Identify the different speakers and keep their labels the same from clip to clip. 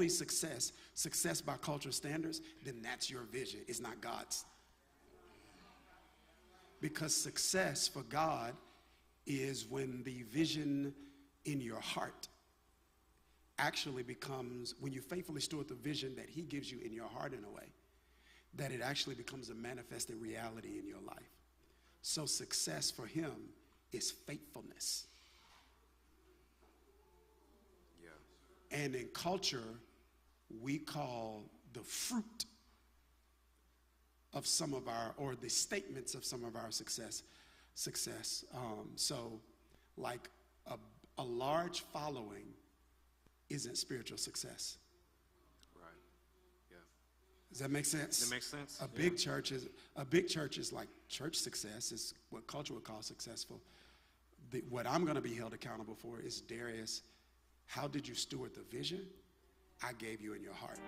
Speaker 1: only success by cultural standards, then that's your vision. It's not God's. Because success for God is when the vision in your heart actually becomes, when you faithfully steward the vision that he gives you in your heart in a way, that it actually becomes a manifested reality in your life. So success for him is faithfulness. Yeah. And in culture, we call the fruit of some of our, or the statements of some of our success. So like a large following isn't spiritual success.
Speaker 2: Right. Yeah.
Speaker 1: Does that make sense?
Speaker 2: That makes sense.
Speaker 1: A big church is like church success, is what culture would call successful. What I'm going to be held accountable for is, Dharius, how did you steward the vision I gave you in your heart?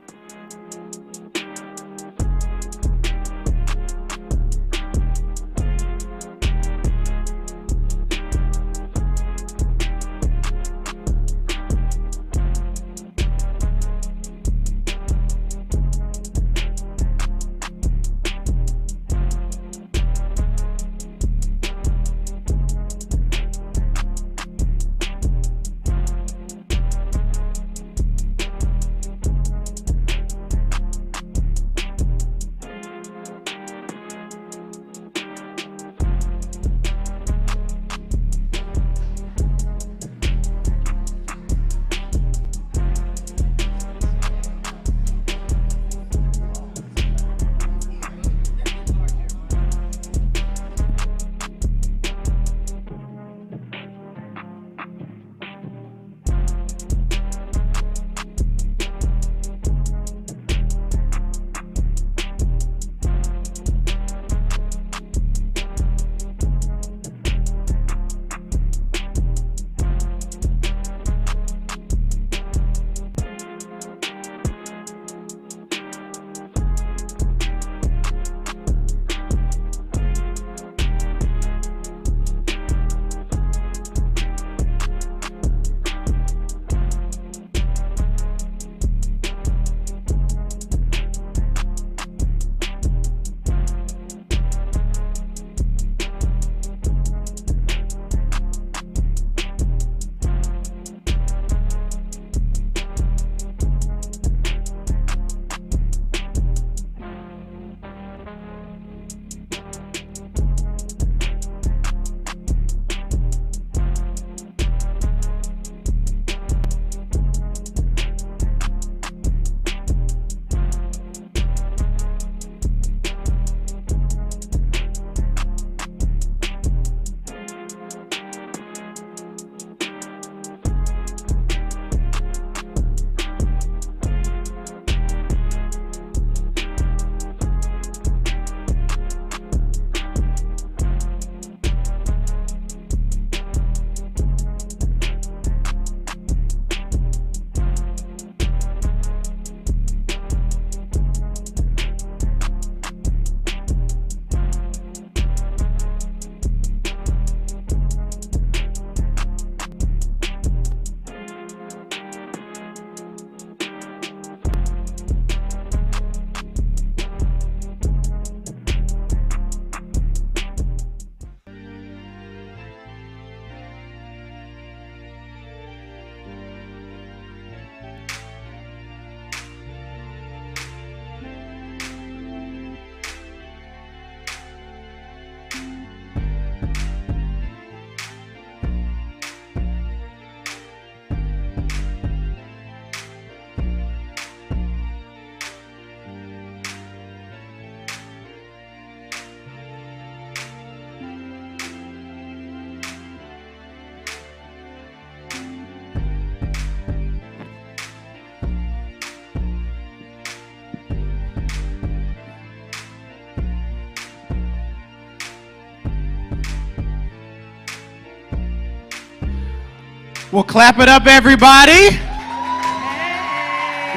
Speaker 3: Well, clap it up, everybody.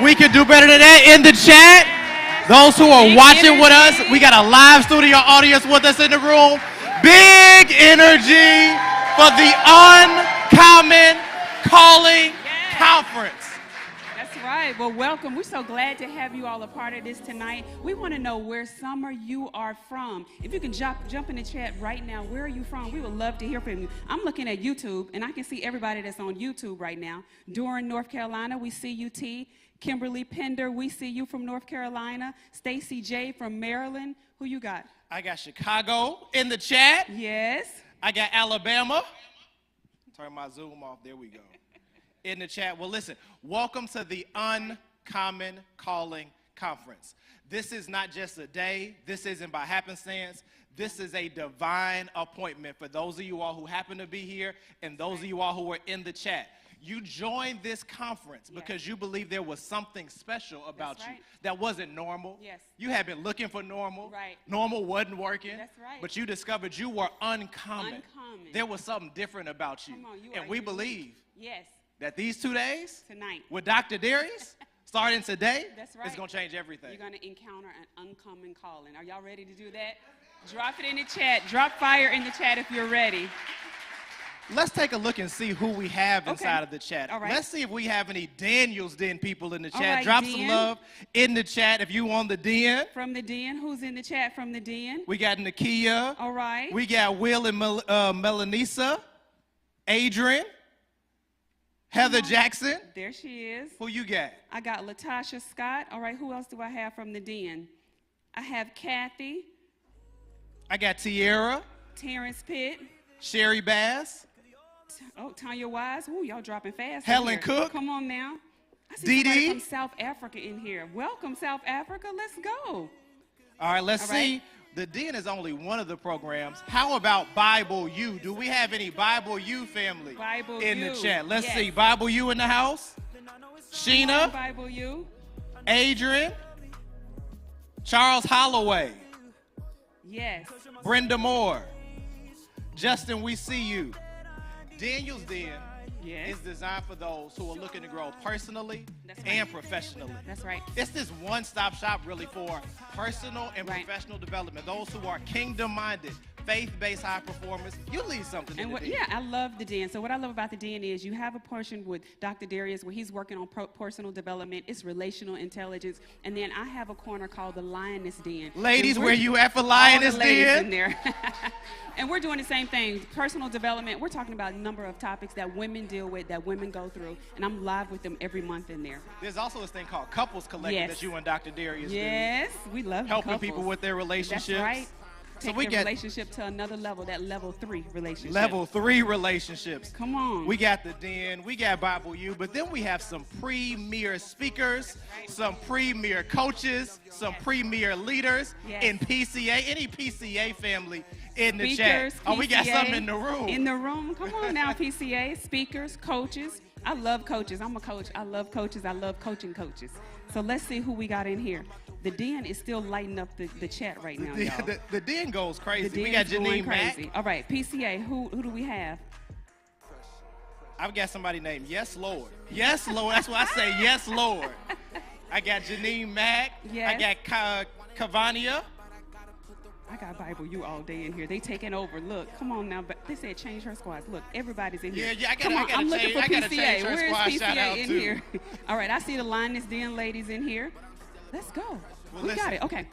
Speaker 3: We can do better than that. In the chat, those who are watching with us, we got a live studio audience with us in the room. Big energy for the Uncommon Calling Conference.
Speaker 4: That's right. Well, welcome. We're so glad to have you all a part of this tonight. We want to know where some of you are from. If you can jump in the chat right now, where are you from? We would love to hear from you. I'm looking at YouTube, and I can see everybody that's on YouTube right now. Durham, North Carolina, we see you, T. Kimberly Pender, we see you from North Carolina. Stacy J from Maryland. Who you got?
Speaker 3: I got Chicago in the chat.
Speaker 4: Yes.
Speaker 3: I got Alabama. Turn my Zoom off. There we go. In the chat. Well, listen, welcome to the Uncommon Calling Conference. This is not just a day. This isn't by happenstance. This is a divine appointment for those of you all who happen to be here and those of you all who are in the chat. You joined this conference because you believe there was something special about you that wasn't normal.
Speaker 4: Yes.
Speaker 3: You had been looking for normal.
Speaker 4: Right.
Speaker 3: Normal wasn't working.
Speaker 4: That's right.
Speaker 3: But you discovered you were uncommon.
Speaker 4: Uncommon.
Speaker 3: There was something different about you.
Speaker 4: Come on, you
Speaker 3: and
Speaker 4: are
Speaker 3: we
Speaker 4: unique.
Speaker 3: believe
Speaker 4: Yes.
Speaker 3: that these 2 days
Speaker 4: Tonight.
Speaker 3: with Dr. Dharius, starting today,
Speaker 4: That's right.
Speaker 3: it's going to change everything.
Speaker 4: You're going to encounter an uncommon calling. Are y'all ready to do that? Drop it in the chat. Drop fire in the chat if you're ready.
Speaker 3: Let's take a look and see who we have inside
Speaker 4: Okay.
Speaker 3: of the chat.
Speaker 4: All right.
Speaker 3: Let's see if we have any Daniels Den people in the
Speaker 4: All
Speaker 3: chat.
Speaker 4: right,
Speaker 3: Drop
Speaker 4: Den.
Speaker 3: some love in the chat if you on the Den.
Speaker 4: From the Den. Who's in the chat from the Den?
Speaker 3: We got Nakia.
Speaker 4: All right.
Speaker 3: We got Will and Melanisa. Adrian. Heather Jackson.
Speaker 4: There she is.
Speaker 3: Who you got?
Speaker 4: I got Latasha Scott. All right. Who else do I have from the Den? I have Kathy,
Speaker 3: I got Tierra.
Speaker 4: Terrence Pitt.
Speaker 3: Sherry Bass.
Speaker 4: Oh, Tanya Wise. Ooh, y'all dropping fast.
Speaker 3: Helen
Speaker 4: in here.
Speaker 3: Cook.
Speaker 4: Come on now. I see
Speaker 3: Dee
Speaker 4: somebody
Speaker 3: Dee.
Speaker 4: from South Africa in here. Welcome, South Africa. Let's go.
Speaker 3: All right, let's
Speaker 4: All right.
Speaker 3: see. The Den is only one of the programs. How about Bible U? Do we have any Bible U family
Speaker 4: Bible
Speaker 3: in
Speaker 4: U.
Speaker 3: the chat? Let's
Speaker 4: Yes.
Speaker 3: see. Bible U in the house. Sheena,
Speaker 4: Bible U.
Speaker 3: Adrian, Charles Holloway,
Speaker 4: Yes.
Speaker 3: Brenda Moore, Justin, we see you. Daniel's Den
Speaker 4: Yes.
Speaker 3: is designed for those who are looking to grow personally
Speaker 4: That's right.
Speaker 3: and professionally.
Speaker 4: That's right.
Speaker 3: It's this one-stop shop really for personal and
Speaker 4: Right.
Speaker 3: professional development. Those who are kingdom-minded, faith-based high performers, you lead something in
Speaker 4: And
Speaker 3: the
Speaker 4: what,
Speaker 3: Den.
Speaker 4: yeah, I love the Den. So what I love about the Den is you have a portion with Dr. Dharius where he's working on personal development. It's relational intelligence. And then I have a corner called the Lioness Den.
Speaker 3: Ladies,
Speaker 4: And
Speaker 3: where
Speaker 4: we're-
Speaker 3: you at for
Speaker 4: all the
Speaker 3: Lioness
Speaker 4: ladies
Speaker 3: Den?
Speaker 4: in there. And we're doing the same thing. Personal development. We're talking about a number of topics that women deal with, that women go through. And I'm live with them every month in there.
Speaker 3: There's also this thing called Couples Collective
Speaker 4: Yes.
Speaker 3: that you and Dr. Dharius
Speaker 4: Yes, we love
Speaker 3: do, helping
Speaker 4: couples.
Speaker 3: people with their relationships.
Speaker 4: That's right.
Speaker 3: So
Speaker 4: Take
Speaker 3: we
Speaker 4: the
Speaker 3: got
Speaker 4: relationship to another level, that level 3 relationship.
Speaker 3: level 3 relationships.
Speaker 4: Come on.
Speaker 3: We got the Den, we got Bible U, but then we have some premier speakers, some premier coaches, some premier leaders
Speaker 4: Yes.
Speaker 3: in PCA. Any PCA family in the
Speaker 4: Speakers,
Speaker 3: chat? Oh, we got
Speaker 4: PCA,
Speaker 3: some in the room.
Speaker 4: In the room. Come on now, PCA. Speakers, coaches. I love coaches. I'm a coach. I love coaches. I love coaching coaches. So let's see who we got in here. The Den is still lighting up the chat right now, y'all.
Speaker 3: The Den goes
Speaker 4: The
Speaker 3: crazy. We
Speaker 4: Den
Speaker 3: got
Speaker 4: is going
Speaker 3: Janine Mack.
Speaker 4: crazy. All right, PCA. Who do we have?
Speaker 3: I've got somebody named Yes Lord. Yes Lord. That's why I say Yes Lord. I got Janine Mack.
Speaker 4: Yes.
Speaker 3: I got Cavania.
Speaker 4: I got Bible U all day in here. They taking over. Look, come on now. But they said change her squads. Look, everybody's in here.
Speaker 3: Yeah, I gotta-
Speaker 4: come on,
Speaker 3: I gotta
Speaker 4: I'm looking
Speaker 3: change-
Speaker 4: for
Speaker 3: I gotta
Speaker 4: PCA.
Speaker 3: change her
Speaker 4: Where is
Speaker 3: squad. Shout
Speaker 4: PCA
Speaker 3: out
Speaker 4: in
Speaker 3: to-
Speaker 4: here? All right, I see the Lioness Den ladies in here. Let's go.
Speaker 3: Well,
Speaker 4: We
Speaker 3: listen.
Speaker 4: got it. Okay.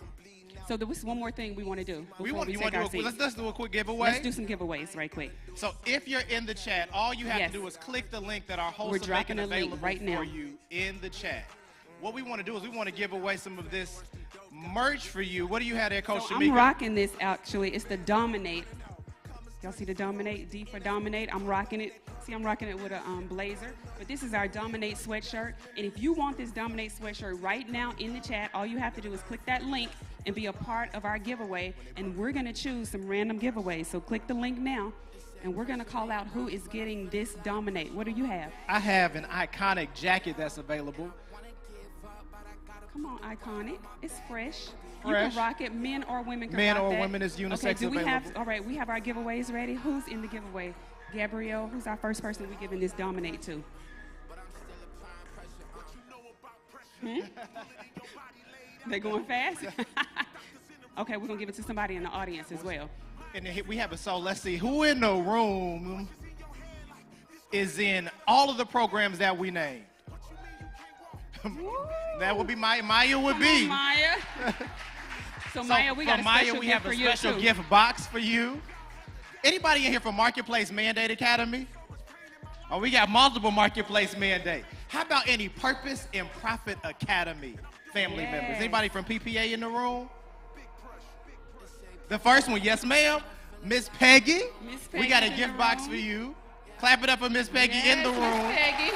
Speaker 4: So there was one more thing we want to do before
Speaker 3: You want
Speaker 4: take
Speaker 3: to
Speaker 4: our
Speaker 3: do
Speaker 4: seats.
Speaker 3: let's do a quick giveaway.
Speaker 4: Let's do some giveaways right quick.
Speaker 3: So if you're in the chat, all you have
Speaker 4: Yes.
Speaker 3: to do is click the link that our hosts
Speaker 4: We're
Speaker 3: are
Speaker 4: dropping
Speaker 3: making
Speaker 4: a link
Speaker 3: available
Speaker 4: right now.
Speaker 3: for you in the chat. What we want to do is we want to give away some of this merch for you. What do you have there, Coach
Speaker 4: So
Speaker 3: Shamika?
Speaker 4: I'm rocking this actually. It's the Dominate. Y'all see the Dominate? D for Dominate. I'm rocking it. See, I'm rocking it with a blazer. But this is our Dominate sweatshirt. And if you want this Dominate sweatshirt right now in the chat, all you have to do is click that link and be a part of our giveaway. And we're going to choose some random giveaways. So click the link now. And we're going to call out who is getting this Dominate. What do you have?
Speaker 3: I have an iconic jacket that's available.
Speaker 4: Come on, Iconic. It's fresh. You
Speaker 3: Fresh.
Speaker 4: can rock it. Men or women can
Speaker 3: Men
Speaker 4: rock
Speaker 3: or
Speaker 4: that.
Speaker 3: women is unisex
Speaker 4: okay, do we have,
Speaker 3: available.
Speaker 4: all right, we have our giveaways ready. Who's in the giveaway? Gabrielle, who's our first person we giving this Dominate to? They going fast? Okay, we're going to give it to somebody in the audience as well.
Speaker 3: And then we have a so let's see who in the room is in all of the programs that we named. That would be Maya. Maya would
Speaker 4: Come
Speaker 3: be.
Speaker 4: on, Maya. So Maya, we
Speaker 3: for
Speaker 4: got a
Speaker 3: Maya,
Speaker 4: special
Speaker 3: we
Speaker 4: gift
Speaker 3: have
Speaker 4: for
Speaker 3: a
Speaker 4: you
Speaker 3: special
Speaker 4: too.
Speaker 3: gift box for you. Anybody in here from Marketplace Mandate Academy? Oh, we got multiple Marketplace Mandate. How about any Purpose and Profit Academy family
Speaker 4: Yes.
Speaker 3: members? Anybody from PPA in the room? The first one, yes, ma'am. Miss Peggy.
Speaker 4: Miss
Speaker 3: We got a
Speaker 4: Peggy's in
Speaker 3: gift
Speaker 4: the
Speaker 3: box
Speaker 4: room.
Speaker 3: for you. Clap it up for Miss Peggy in the
Speaker 4: Yes,
Speaker 3: room.
Speaker 4: Miss Peggy.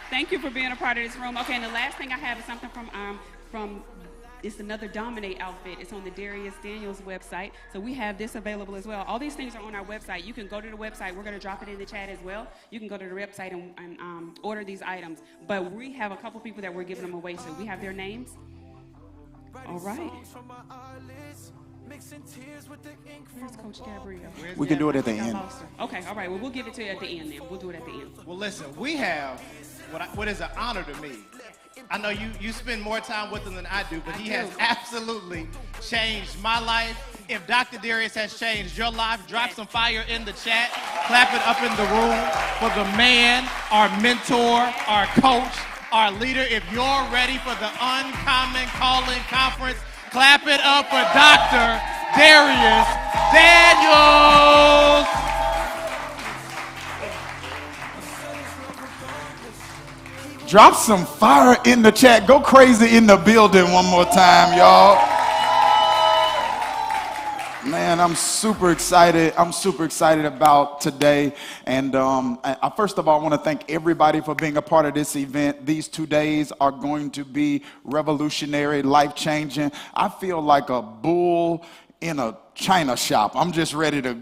Speaker 4: Thank you for being a part of this room. Okay, and the last thing I have is something from it's another Dominate outfit. It's on the Dharius Daniels website. So we have this available as well. All these things are on our website. You can go to the website. We're going to drop it in the chat as well. You can go to the website and order these items. But we have a couple people that we're giving them away. So we have their names. All right. Where's Coach Gabrielle?
Speaker 5: We can do it at the
Speaker 4: I
Speaker 5: end.
Speaker 4: lost her. Okay, all right. Well, we'll give it to you at the end then. We'll do it at the end.
Speaker 3: Well, listen, we have what is an honor to me. I know you spend more time with him than I do, but he has absolutely changed my life. If Dr. Dharius has changed your life, drop some fire in the chat. Clap it up in the room for the man, our mentor, our coach, our leader. If you're ready for the Uncommon Calling Conference, clap it up for Dr. Dharius Daniels.
Speaker 5: Drop some fire in the chat. Go crazy in the building one more time, y'all. Man, I'm super excited. I'm super excited about today. And first of all, I want to thank everybody for being a part of this event. These 2 days are going to be revolutionary, life-changing. I feel like a bull in a china shop. I'm just ready to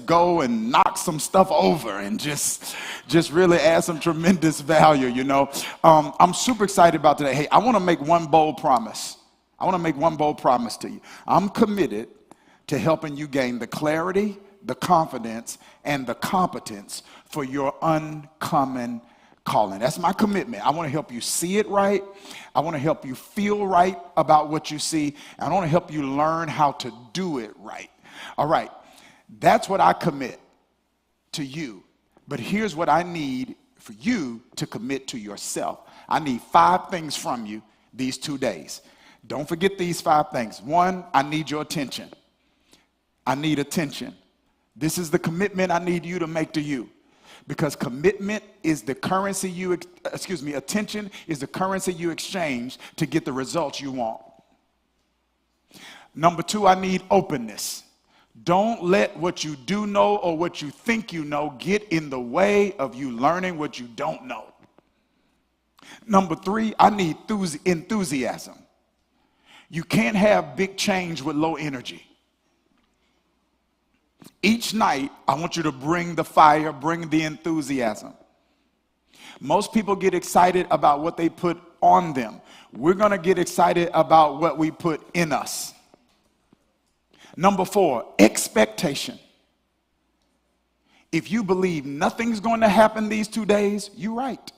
Speaker 5: go and knock some stuff over and just really add some tremendous value, you know. I'm super excited about today. Hey, I want to make one bold promise. I want to make one bold promise to you. I'm committed to helping you gain the clarity, the confidence, and the competence for your uncommon calling. That's my commitment. I want to help you see it right. I want to help you feel right about what you see. And I want to help you learn how to do it right. All right. That's what I commit to you. But here's what I need for you to commit to yourself. I need 5 things from you these 2 days. Don't forget these 5 things. 1, I need your attention. I need attention. This is the commitment I need you to make to you. Because commitment is the currency attention is the currency you exchange to get the results you want. Number 2, I need openness. Don't let what you do know or what you think you know get in the way of you learning what you don't know. Number 3, I need enthusiasm. You can't have big change with low energy. Each night, I want you to bring the fire, bring the enthusiasm. Most people get excited about what they put on them. We're going to get excited about what we put in us. Number 4, expectation. If you believe nothing's going to happen these 2 days, you're right.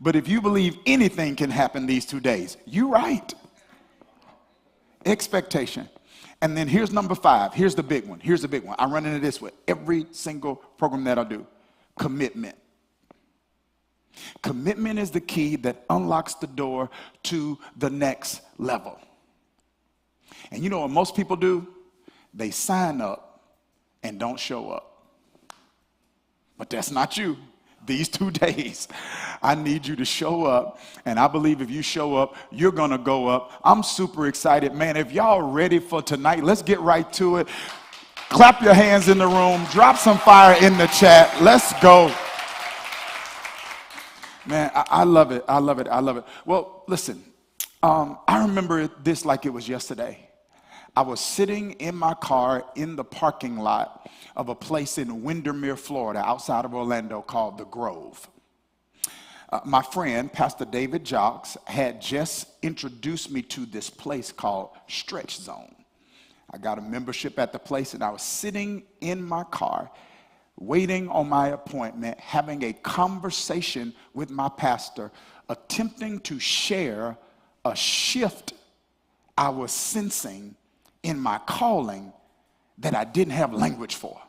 Speaker 5: But if you believe anything can happen these 2 days, you're right. Expectation. And then here's number 5. Here's the big one. Here's the big one. I run into this with every single program that I do. Commitment. Commitment is the key that unlocks the door to the next level. And you know what most people do? They sign up and don't show up. But that's not you. These 2 days, I need you to show up. And I believe if you show up, you're going to go up. I'm super excited, man. If y'all ready for tonight, let's get right to it. Clap your hands in the room. Drop some fire in the chat. Let's go. Man, I love it. I love it. I love it. Well, listen, I remember this like it was yesterday. I was sitting in my car in the parking lot of a place in Windermere, Florida, outside of Orlando called The Grove. My friend, Pastor David Jocks, had just introduced me to this place called Stretch Zone. I got a membership at the place, and I was sitting in my car, waiting on my appointment, having a conversation with my pastor, attempting to share a shift I was sensing in my calling that I didn't have language for.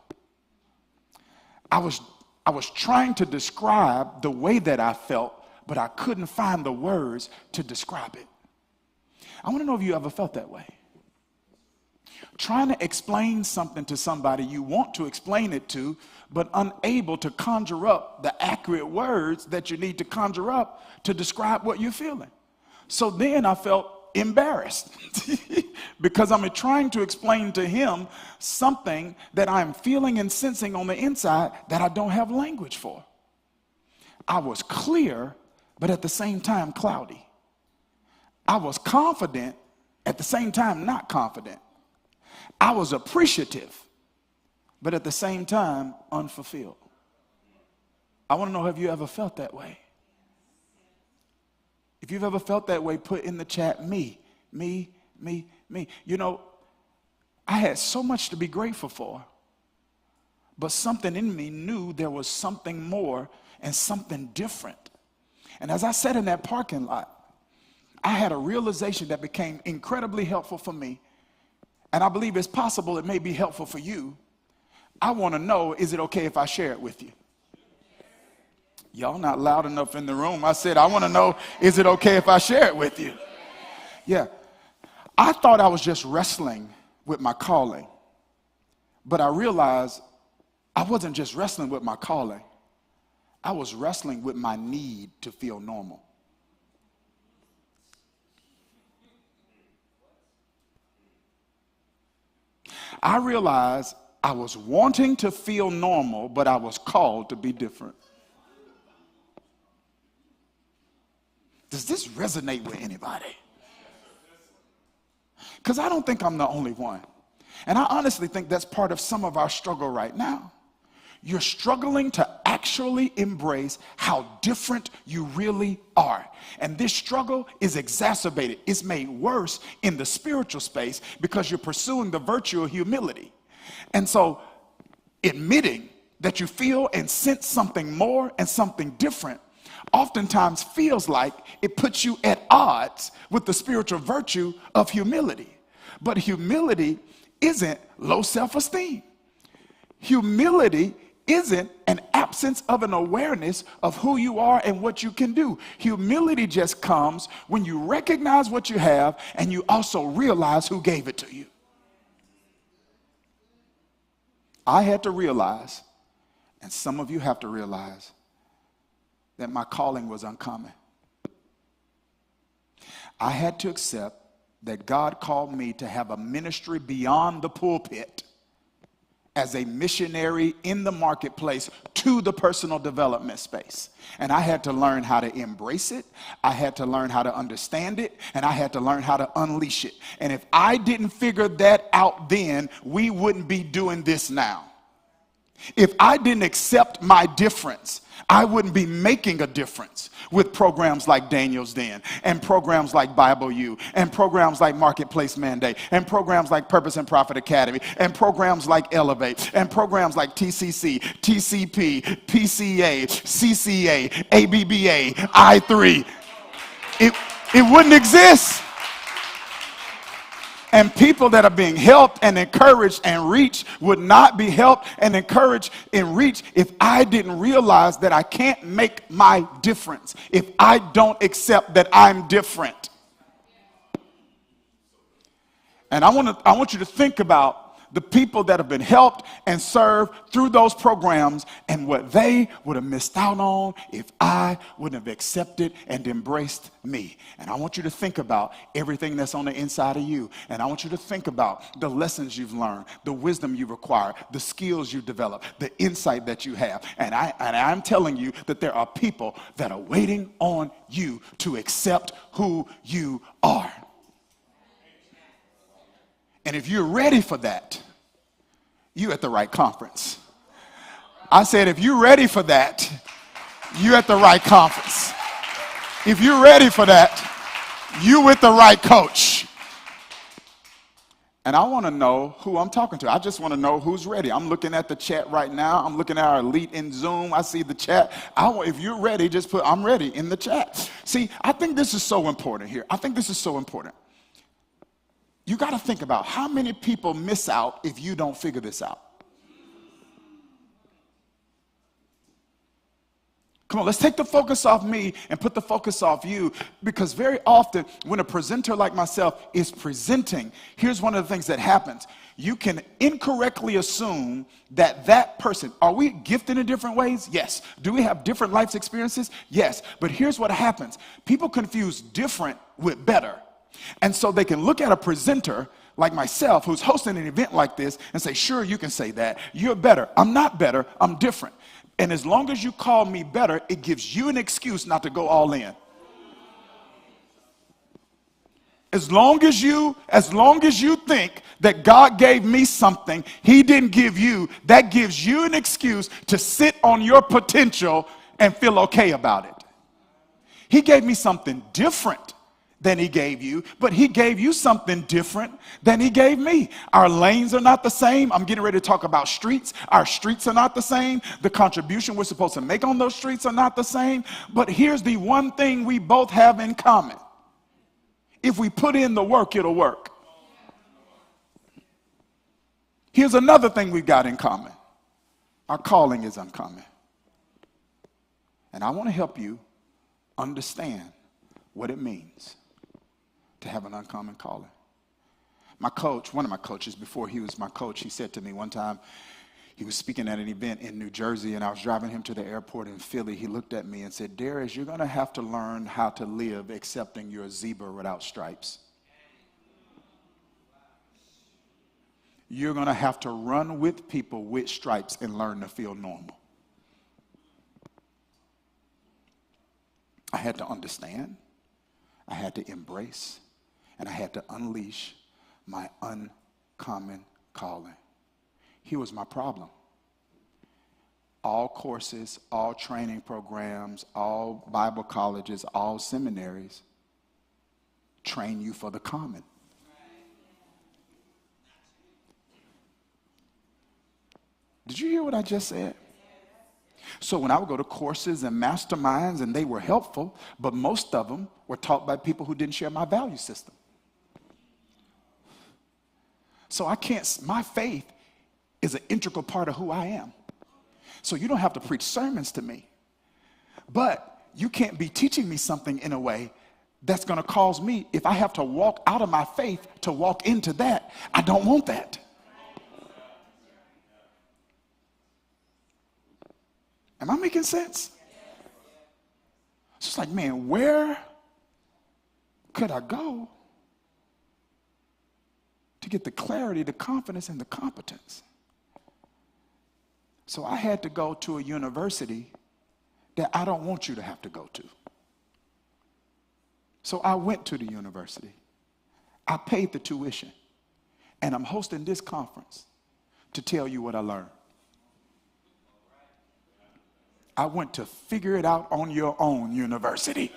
Speaker 5: I was I was trying to describe the way that I felt, but I couldn't find the words to describe it. I want to know if you ever felt that way. Trying to explain something to somebody you want to explain it to, but unable to conjure up the accurate words that you need to conjure up to describe what you're feeling. So then I felt embarrassed because I'm trying to explain to him something that I'm feeling and sensing on the inside that I don't have language for. I was clear, but at the same time cloudy. I was confident, at the same time not confident. I was appreciative, but at the same time unfulfilled. I want to know, have you ever felt that way? If you've ever felt that way, put in the chat, me. You know, I had so much to be grateful for, but something in me knew there was something more and something different. And as I sat in that parking lot, I had a realization that became incredibly helpful for me, and I believe it's possible it may be helpful for you. I want to know, is it okay if I share it with you? Y'all not loud enough in the room. I said, I want to know, is it okay if I share it with you? Yeah. I thought I was just wrestling with my calling, but I realized I wasn't just wrestling with my calling. I was wrestling with my need to feel normal. I realized I was wanting to feel normal, but I was called to be different. Does this resonate with anybody? Because I don't think I'm the only one. And I honestly think that's part of some of our struggle right now. You're struggling to actually embrace how different you really are. And this struggle is exacerbated. It's made worse in the spiritual space because you're pursuing the virtue of humility. And so admitting that you feel and sense something more and something different oftentimes feels like it puts you at odds with the spiritual virtue of humility. But humility isn't low self-esteem. Humility isn't an absence of an awareness of who you are and what you can do. Humility just comes when you recognize what you have and you also realize who gave it to you. I had to realize, and some of you have to realize, that my calling was uncommon. I had to accept that God called me to have a ministry beyond the pulpit as a missionary in the marketplace to the personal development space. And I had to learn how to embrace it. I had to learn how to understand it. And I had to learn how to unleash it. And if I didn't figure that out then, we wouldn't be doing this now. If I didn't accept my difference, I wouldn't be making a difference with programs like Daniel's Den and programs like Bible U and programs like Marketplace Mandate and programs like Purpose and Profit Academy and programs like Elevate and programs like TCC, TCP, PCA, CCA, ABBA, I3. It wouldn't exist. And people that are being helped and encouraged and reached would not be helped and encouraged and reached if I didn't realize that I can't make my difference, if I don't accept that I'm different. And I want you to think about the people that have been helped and served through those programs and what they would have missed out on if I wouldn't have accepted and embraced me. And I want you to think about everything that's on the inside of you. And I want you to think about the lessons you've learned, the wisdom you've acquired, the skills you've developed, the insight that you have. And I'm telling you that there are people that are waiting on you to accept who you are. And if you're ready for that, you're at the right conference. I said, if you're ready for that, you're at the right conference. If you're ready for that, you're with the right coach. And I want to know who I'm talking to. I just want to know who's ready. I'm looking at the chat right now. I'm looking at our elite in Zoom. I see the chat. If you're ready, just put I'm ready in the chat. See, I think this is so important here. I think this is so important. You got to think about how many people miss out if you don't figure this out. Come on, let's take the focus off me and put the focus off you, because very often when a presenter like myself is presenting, here's one of the things that happens. You can incorrectly assume that that person, are we gifted in different ways? Yes. Do we have different life experiences? Yes. But here's what happens. People confuse different with better. And so they can look at a presenter like myself who's hosting an event like this and say, sure, you can say that. You're better. I'm not better. I'm different. And as long as you call me better, it gives you an excuse not to go all in. As long as you think that God gave me something he didn't give you, that gives you an excuse to sit on your potential and feel okay about it. He gave me something different than he gave you, but he gave you something different than he gave me. Our lanes are not the same. I'm getting ready to talk about streets. Our streets are not the same. The contribution we're supposed to make on those streets are not the same. But here's the one thing we both have in common. If we put in the work, it'll work. Here's another thing we've got in common. Our calling is uncommon. And I want to help you understand what it means to have an uncommon calling. My coach, one of my coaches, before he was my coach, he said to me one time, he was speaking at an event in New Jersey, and I was driving him to the airport in Philly. He looked at me and said, Dharius, you're going to have to learn how to live accepting you're a zebra without stripes. You're going to have to run with people with stripes and learn to feel normal. I had to understand, I had to embrace, and I had to unleash my uncommon calling. Here was my problem. All courses, all training programs, all Bible colleges, all seminaries train you for the common. Did you hear what I just said? So when I would go to courses and masterminds, and they were helpful, but most of them were taught by people who didn't share my value system. So my faith is an integral part of who I am. So you don't have to preach sermons to me, but you can't be teaching me something in a way that's going to cause me, if I have to walk out of my faith to walk into that, I don't want that. Am I making sense? It's just like, man, where could I go to get the clarity, the confidence, and the competence? So I had to go to a university that I don't want you to have to go to. So I went to the university. I paid the tuition. And I'm hosting this conference to tell you what I learned. I went to figure it out on your own university.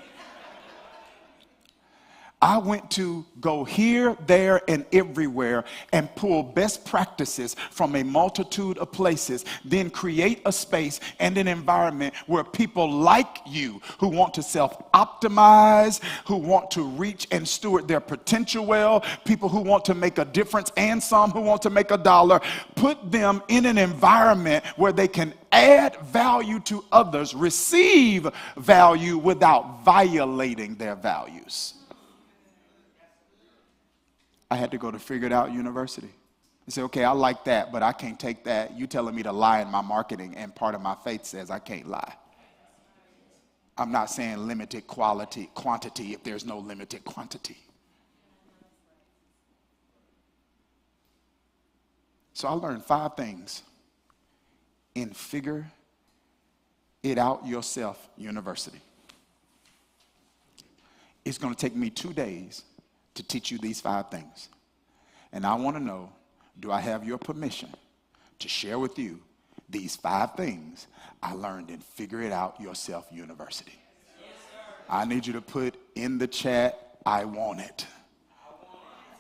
Speaker 5: I went to go here, there, and everywhere and pull best practices from a multitude of places, then create a space and an environment where people like you, who want to self-optimize, who want to reach and steward their potential well, people who want to make a difference, and some who want to make a dollar, put them in an environment where they can add value to others, receive value without violating their values. I had to go to Figure It Out University. I said, okay, I like that, but I can't take that. You telling me to lie in my marketing, and part of my faith says I can't lie. I'm not saying limited quantity if there's no limited quantity. So I learned 5 things in Figure It Out Yourself University. It's going to take me 2 days to teach you these 5 things. And I want to know, do I have your permission to share with you these 5 things I learned in Figure It Out Yourself University? Yes, I need you to put in the chat, I want it.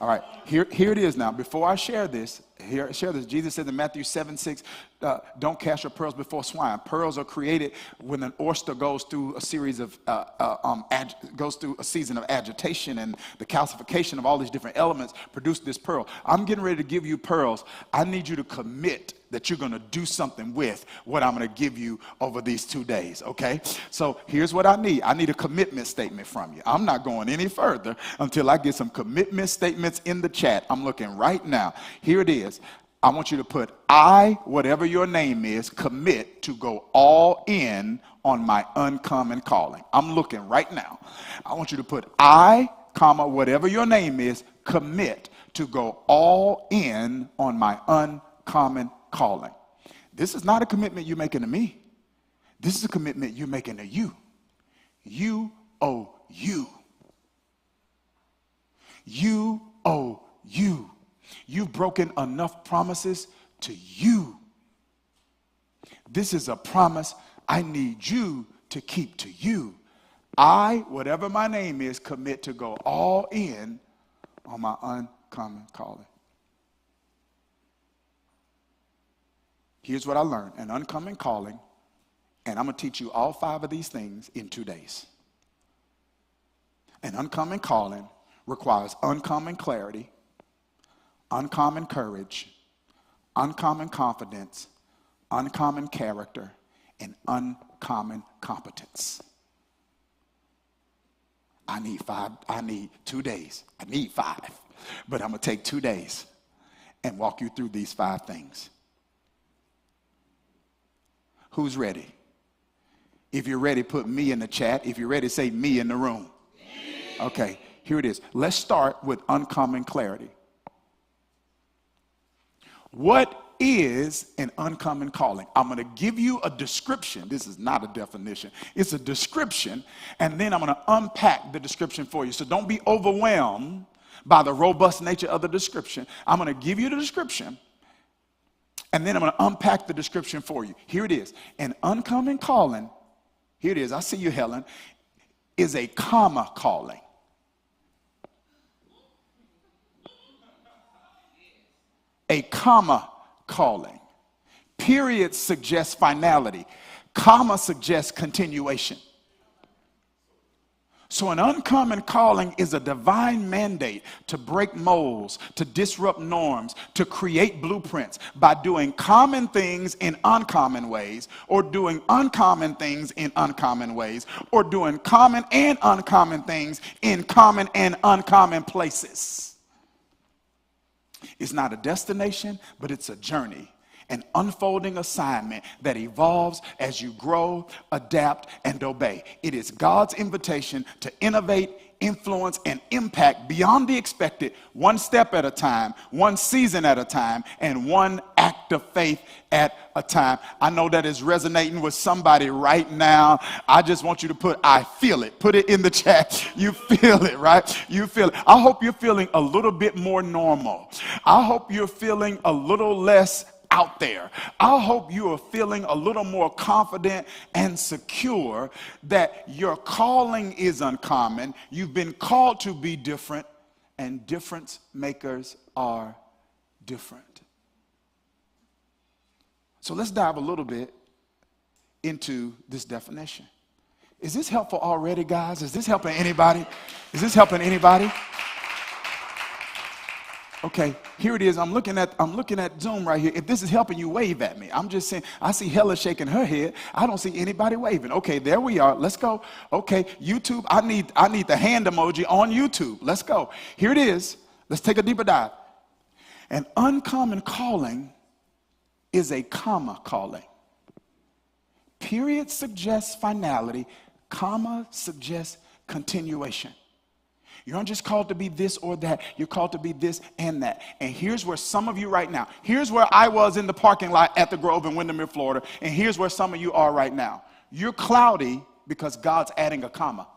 Speaker 5: All right, here it is now. Before I share this, Here, share this. Jesus said in Matthew 7:6, don't cast your pearls before swine. Pearls are created when an oyster goes through a series of, goes through a season of agitation, and the calcification of all these different elements produce this pearl. I'm getting ready to give you pearls. I need you to commit that you're going to do something with what I'm going to give you over these 2 days, okay? So here's what I need. I need a commitment statement from you. I'm not going any further until I get some commitment statements in the chat. I'm looking right now. Here it is. I want you to put, I, whatever your name is, commit to go all in on my uncommon calling. I'm looking right now. I want you to put, I, comma, whatever your name is, commit to go all in on my uncommon calling. This is not a commitment you're making to me. This is a commitment you're making to you. You owe you. You owe you. You've broken enough promises to you. This is a promise I need you to keep to you. I, whatever my name is, commit to go all in on my uncommon calling. Here's what I learned, an uncommon calling, and I'm going to teach you all 5 of these things in 2 days. An uncommon calling requires uncommon clarity, uncommon courage, uncommon confidence, uncommon character, and uncommon competence. I need 2 days. I need 5, but I'm going to take 2 days and walk you through these 5 things. Who's ready? If you're ready, put me in the chat. If you're ready, say me in the room. Okay, here it is. Let's start with uncommon clarity. What is an uncommon calling? I'm going to give you a description. This is not a definition. It's a description, and then I'm going to unpack the description for you. So don't be overwhelmed by the robust nature of the description. I'm going to give you the description, and then I'm going to unpack the description for you. Here it is. An uncommon calling, here it is. I see you, Helen, is a comma calling. A comma calling. Period suggests finality. Comma suggests continuation. So an uncommon calling is a divine mandate to break molds, to disrupt norms, to create blueprints by doing common things in uncommon ways, or doing uncommon things in uncommon ways, or doing common and uncommon things in common and uncommon places. It's not a destination, but it's a journey. An unfolding assignment that evolves as you grow, adapt, and obey. It is God's invitation to innovate, influence, and impact beyond the expected, one step at a time, one season at a time, and one act of faith at a time. I know that is resonating with somebody right now. I just want you to put, I feel it. Put it in the chat. You feel it, right? You feel it. I hope you're feeling a little bit more normal. I hope you're feeling a little less out there. I hope you are feeling a little more confident and secure that your calling is uncommon. You've been called to be different, and difference makers are different. So let's dive a little bit into this definition. Is this helpful already, guys? Is this helping anybody? Is this helping anybody? Okay, here it is. I'm looking at Zoom right here. If this is helping you, wave at me. I'm just saying, I see Hella shaking her head. I don't see anybody waving. Okay, there we are. Let's go. Okay, YouTube, I need the hand emoji on YouTube. Let's go. Here it is. Let's take a deeper dive. An uncommon calling is a comma calling. Period suggests finality. Comma suggests continuation. You aren't just called to be this or that. You're called to be this and that. And here's where some of you right now, here's where I was in the parking lot at the Grove in Windermere, Florida, and here's where some of you are right now. You're cloudy because God's adding a comma.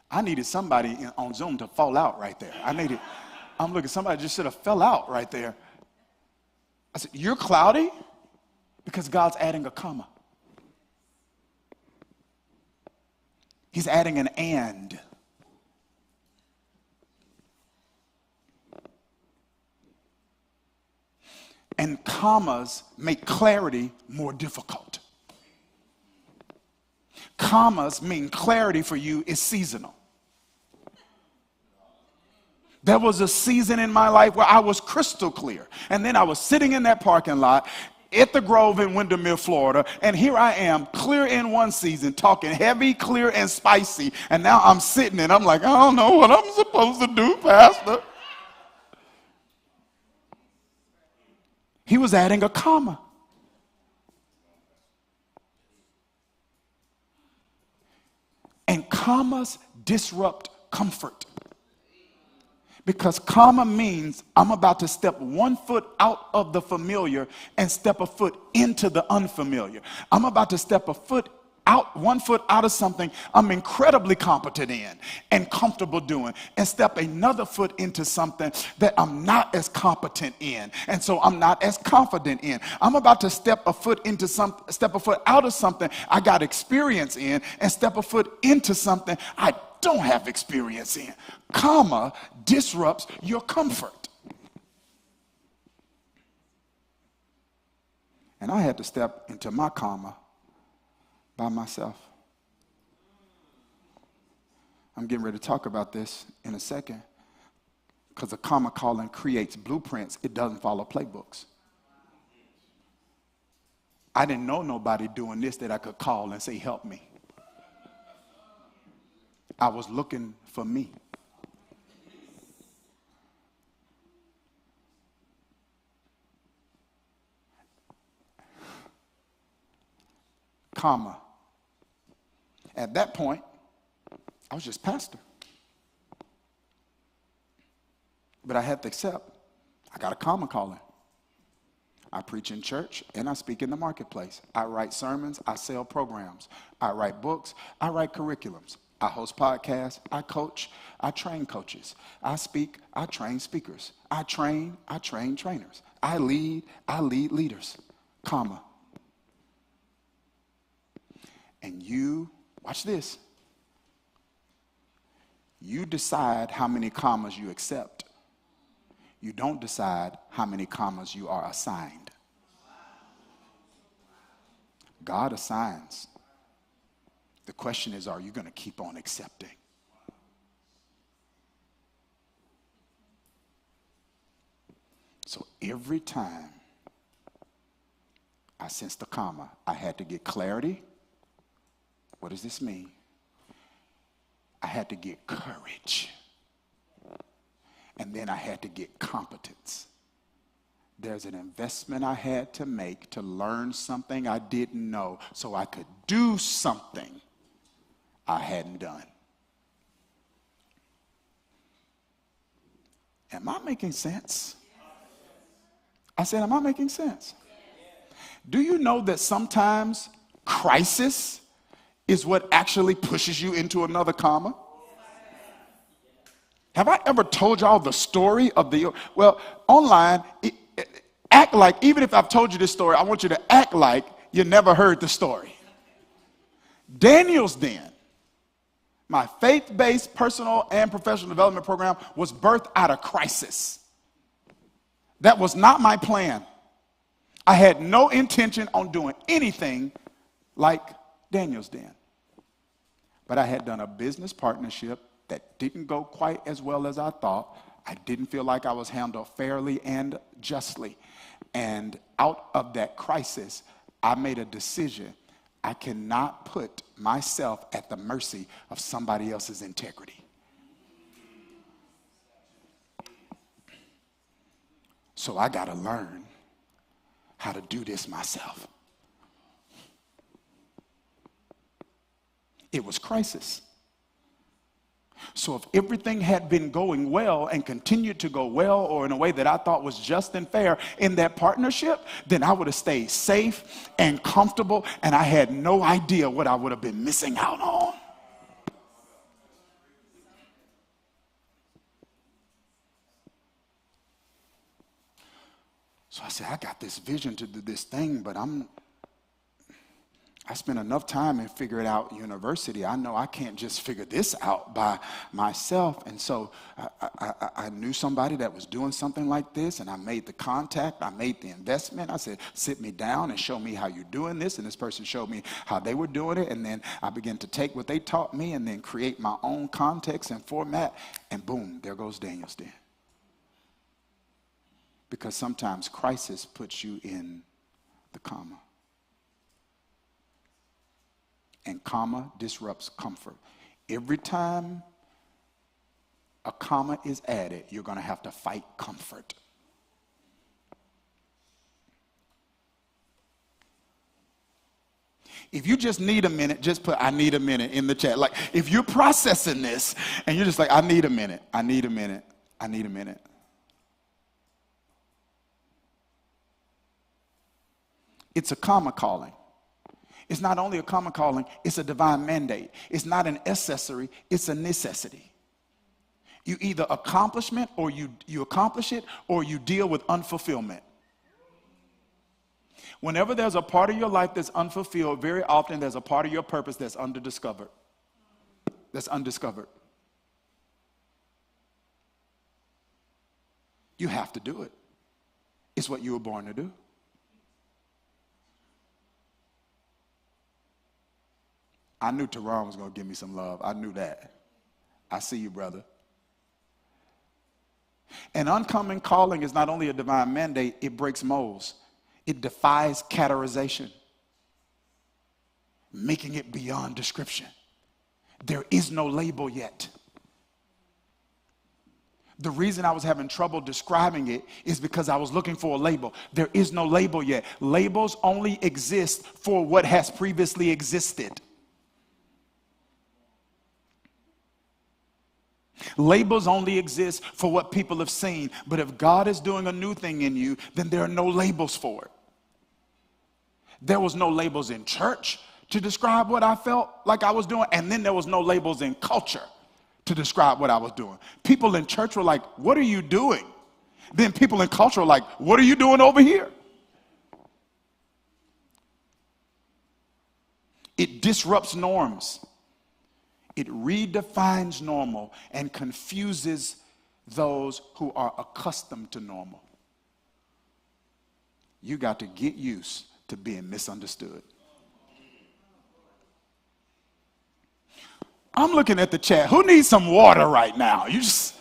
Speaker 5: I needed somebody on Zoom to fall out right there. I'm looking, somebody just should have fell out right there. I said, you're cloudy because God's adding a comma. He's adding an and. And commas make clarity more difficult. Commas mean clarity for you is seasonal. There was a season in my life where I was crystal clear. And then I was sitting in that parking lot at the Grove in Windermere, Florida. And here I am, clear in one season, talking heavy, clear, and spicy. And now I'm sitting and I'm like, I don't know what I'm supposed to do, Pastor. He was adding a comma. And commas disrupt comfort. Because comma means I'm about to step 1 foot out of the familiar and step a foot into the unfamiliar. I'm about to step 1 foot out of something I'm incredibly competent in and comfortable doing, and step another foot into something that I'm not as competent in, and so I'm not as confident in. I'm about to step a foot out of something I got experience in, and step a foot into something I don't have experience in. Comma disrupts your comfort. And I had to step into my comma by myself. I'm getting ready to talk about this in a second, because a comma calling creates blueprints. It doesn't follow playbooks. I didn't know nobody doing this that I could call and say, help me. I was looking for me. Comma. At that point, I was just pastor. But I had to accept, I got a comma calling. I preach in church and I speak in the marketplace. I write sermons, I sell programs. I write books, I write curriculums. I host podcasts, I coach, I train coaches. I speak, I train speakers. I train trainers. I lead leaders, comma. And you, watch this, you decide how many commas you accept. You don't decide how many commas you are assigned. God assigns. The question is, are you going to keep on accepting? So every time I sensed a comma, I had to get clarity. What does this mean? I had to get courage. And then I had to get competence. There's an investment I had to make to learn something I didn't know so I could do something I hadn't done. Am I making sense? I said, am I making sense? Do you know that sometimes crisis is what actually pushes you into another comma? Have I ever told y'all the story of online, act like, even if I've told you this story, I want you to act like you never heard the story. Daniel's Den, my faith-based personal and professional development program, was birthed out of crisis. That was not my plan. I had no intention on doing anything like Daniel's Den. But I had done a business partnership that didn't go quite as well as I thought. I didn't feel like I was handled fairly and justly. And out of that crisis, I made a decision. I cannot put myself at the mercy of somebody else's integrity. So I got to learn how to do this myself. It was crisis. So if everything had been going well and continued to go well, or in a way that I thought was just and fair in that partnership, then I would have stayed safe and comfortable, and I had no idea what I would have been missing out on. So I said, I got this vision to do this thing, but I spent enough time in figuring out university. I know I can't just figure this out by myself. And so I knew somebody that was doing something like this, and I made the contact. I made the investment. I said, sit me down and show me how you're doing this. And this person showed me how they were doing it. And then I began to take what they taught me and then create my own context and format. And boom, there goes Daniel's Den. Because sometimes crisis puts you in the comma. And comma disrupts comfort. Every time a comma is added, you're going to have to fight comfort. If you just need a minute, just put I need a minute in the chat. Like if you're processing this and you're just like, I need a minute, I need a minute, I need a minute. It's a comma calling. It's not only a common calling, it's a divine mandate. It's not an accessory, it's a necessity. You either accomplishment or you accomplish it or you deal with unfulfillment. Whenever there's a part of your life that's unfulfilled, very often there's a part of your purpose that's undiscovered. That's undiscovered. You have to do it. It's what you were born to do. I knew Tehran was going to give me some love. I knew that. I see you, brother. An uncommon calling is not only a divine mandate, it breaks molds. It defies categorization, making it beyond description. There is no label yet. The reason I was having trouble describing it is because I was looking for a label. There is no label yet. Labels only exist for what has previously existed. Labels only exist for what people have seen. But if God is doing a new thing in you, then there are no labels for it. There was no labels in church to describe what I felt like I was doing. And then there was no labels in culture to describe what I was doing. People in church were like, what are you doing? Then people in culture were like, what are you doing over here? It disrupts norms. It redefines normal and confuses those who are accustomed to normal. You got to get used to being misunderstood. I'm looking at the chat. Who needs some water right now? You just...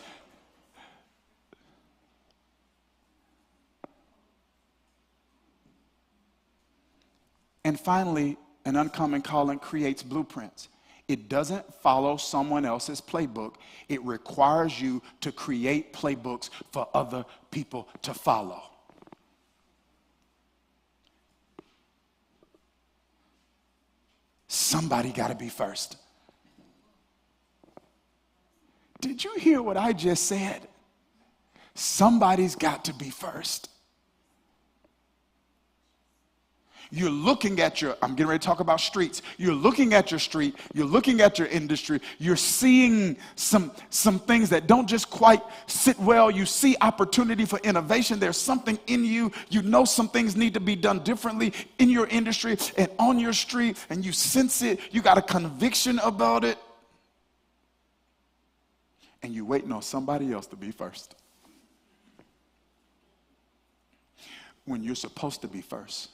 Speaker 5: And finally, an uncommon calling creates blueprints. It doesn't follow someone else's playbook. It requires you to create playbooks for other people to follow. Somebody got to be first. Did you hear what I just said? Somebody's got to be first. You're looking at I'm getting ready to talk about streets. You're looking at your street. You're looking at your industry. You're seeing some things that don't just quite sit well. You see opportunity for innovation. There's something in you. You know some things need to be done differently in your industry and on your street, and you sense it. You got a conviction about it. And you're waiting on somebody else to be first. When you're supposed to be first.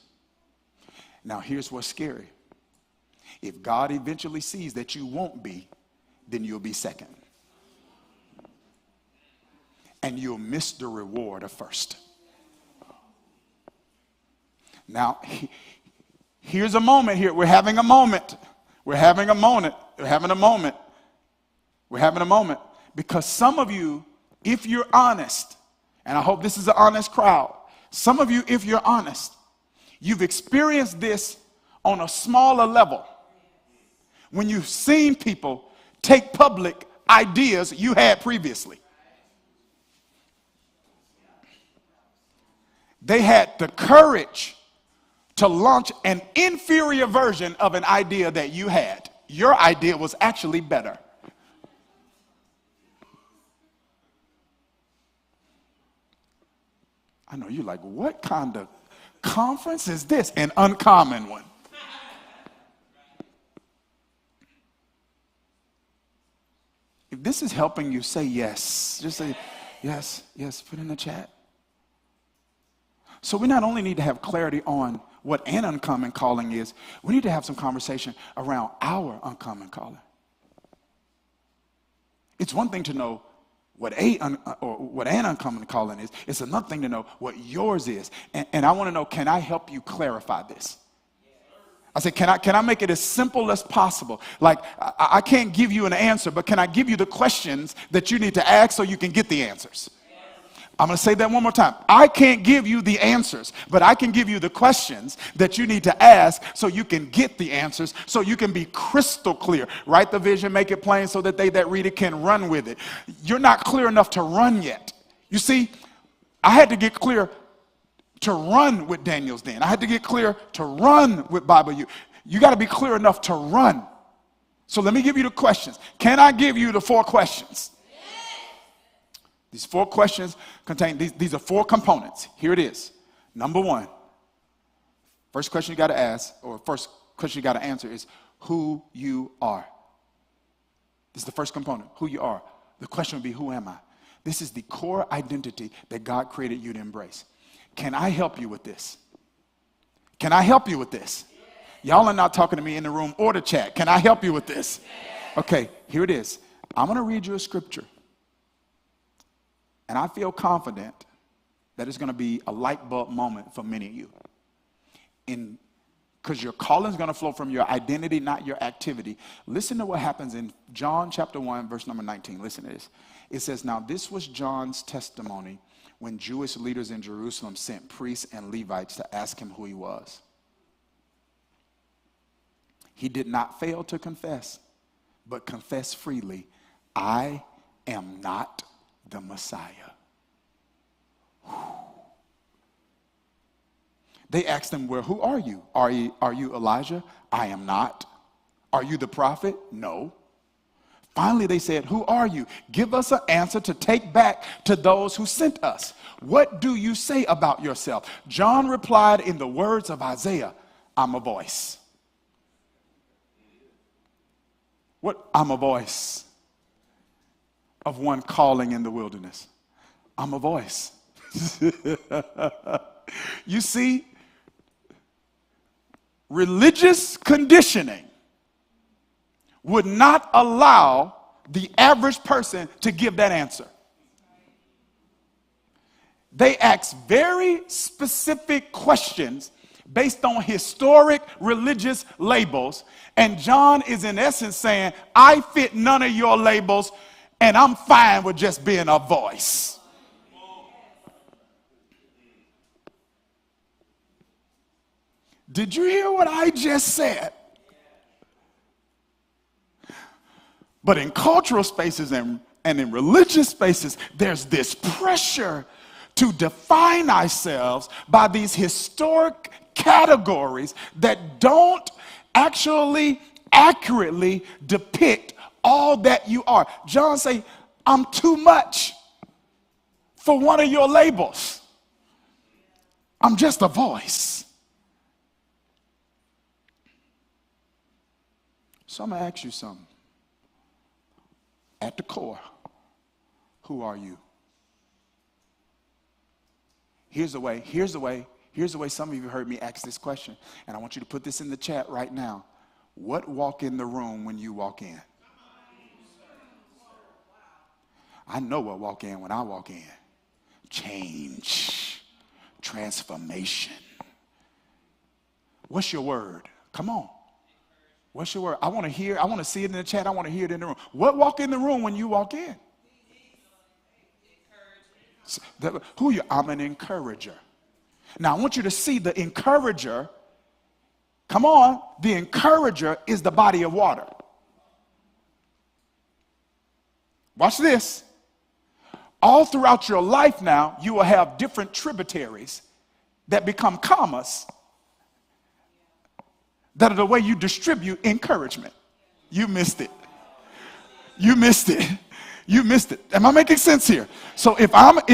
Speaker 5: Now, here's what's scary. If God eventually sees that you won't be, then you'll be second. And you'll miss the reward of first. Now, here's a moment here. We're having a moment. We're having a moment. We're having a moment. We're having a moment. Because some of you, if you're honest, and I hope this is an honest crowd, some of you, if you're honest, you've experienced this on a smaller level when you've seen people take public ideas you had previously. They had the courage to launch an inferior version of an idea that you had. Your idea was actually better. I know you're like, what kind of conference is this? An uncommon one. this is helping you say yes. Just say yes, yes, put in the chat. So we not only need to have clarity on what an uncommon calling is, we need to have some conversation around our uncommon calling. It's one thing to know what an uncommon calling is. It's another thing to know what yours is. And I want to know, can I help you clarify this? I said, can I make it as simple as possible? Like, I can't give you an answer, but can I give you the questions that you need to ask so you can get the answers? I'm going to say that one more time. I can't give you the answers, but I can give you the questions that you need to ask so you can get the answers, so you can be crystal clear. Write the vision, make it plain so that they that read it can run with it. You're not clear enough to run yet. You see, I had to get clear to run with Daniel's Den. I had to get clear to run with Bible U. You got to be clear enough to run. So let me give you the questions. Can I give you the 4 questions? These 4 questions contain, these are 4 components. Here it is. Number 1, first question you got to ask, or first question you got to answer is who you are. This is the first component, who you are. The question would be, who am I? This is the core identity that God created you to embrace. Can I help you with this? Can I help you with this? Y'all are not talking to me in the room or the chat. Can I help you with this? Okay, here it is. I'm going to read you a scripture. And I feel confident that it's going to be a light bulb moment for many of you. Because your calling is going to flow from your identity, not your activity. Listen to what happens in John chapter 1, verse number 19. Listen to this. It says, now this was John's testimony when Jewish leaders in Jerusalem sent priests and Levites to ask him who he was. He did not fail to confess, but confessed freely, I am not the Messiah. Whew. They asked him, well, who are you? Are you Elijah? I am not. Are you the prophet? No. Finally, they said, who are you? Give us an answer to take back to those who sent us. What do you say about yourself? John replied in the words of Isaiah, I'm a voice. What? I'm a voice of one calling in the wilderness. I'm a voice. You see, religious conditioning would not allow the average person to give that answer. They ask very specific questions based on historic religious labels, and John is in essence saying, I fit none of your labels, and I'm fine with just being a voice. Did you hear what I just said? But in cultural spaces and in religious spaces, there's this pressure to define ourselves by these historic categories that don't actually accurately depict all that you are. John say, I'm too much for one of your labels. I'm just a voice. So I'm going to ask you something. At the core, who are you? Here's the way some of you heard me ask this question, and I want you to put this in the chat right now. What walk in the room when you walk in? I know what walk in when I walk in. Change, transformation. What's your word? Come on. What's your word? I want to see it in the chat. I want to hear it in the room. What walk in the room when you walk in? Who are you? I'm an encourager. Now I want you to see the encourager. Come on. The encourager is the body of water. Watch this. All throughout your life now, you will have different tributaries that become commas that are the way you distribute encouragement. You missed it. You missed it. You missed it. Am I making sense here? So if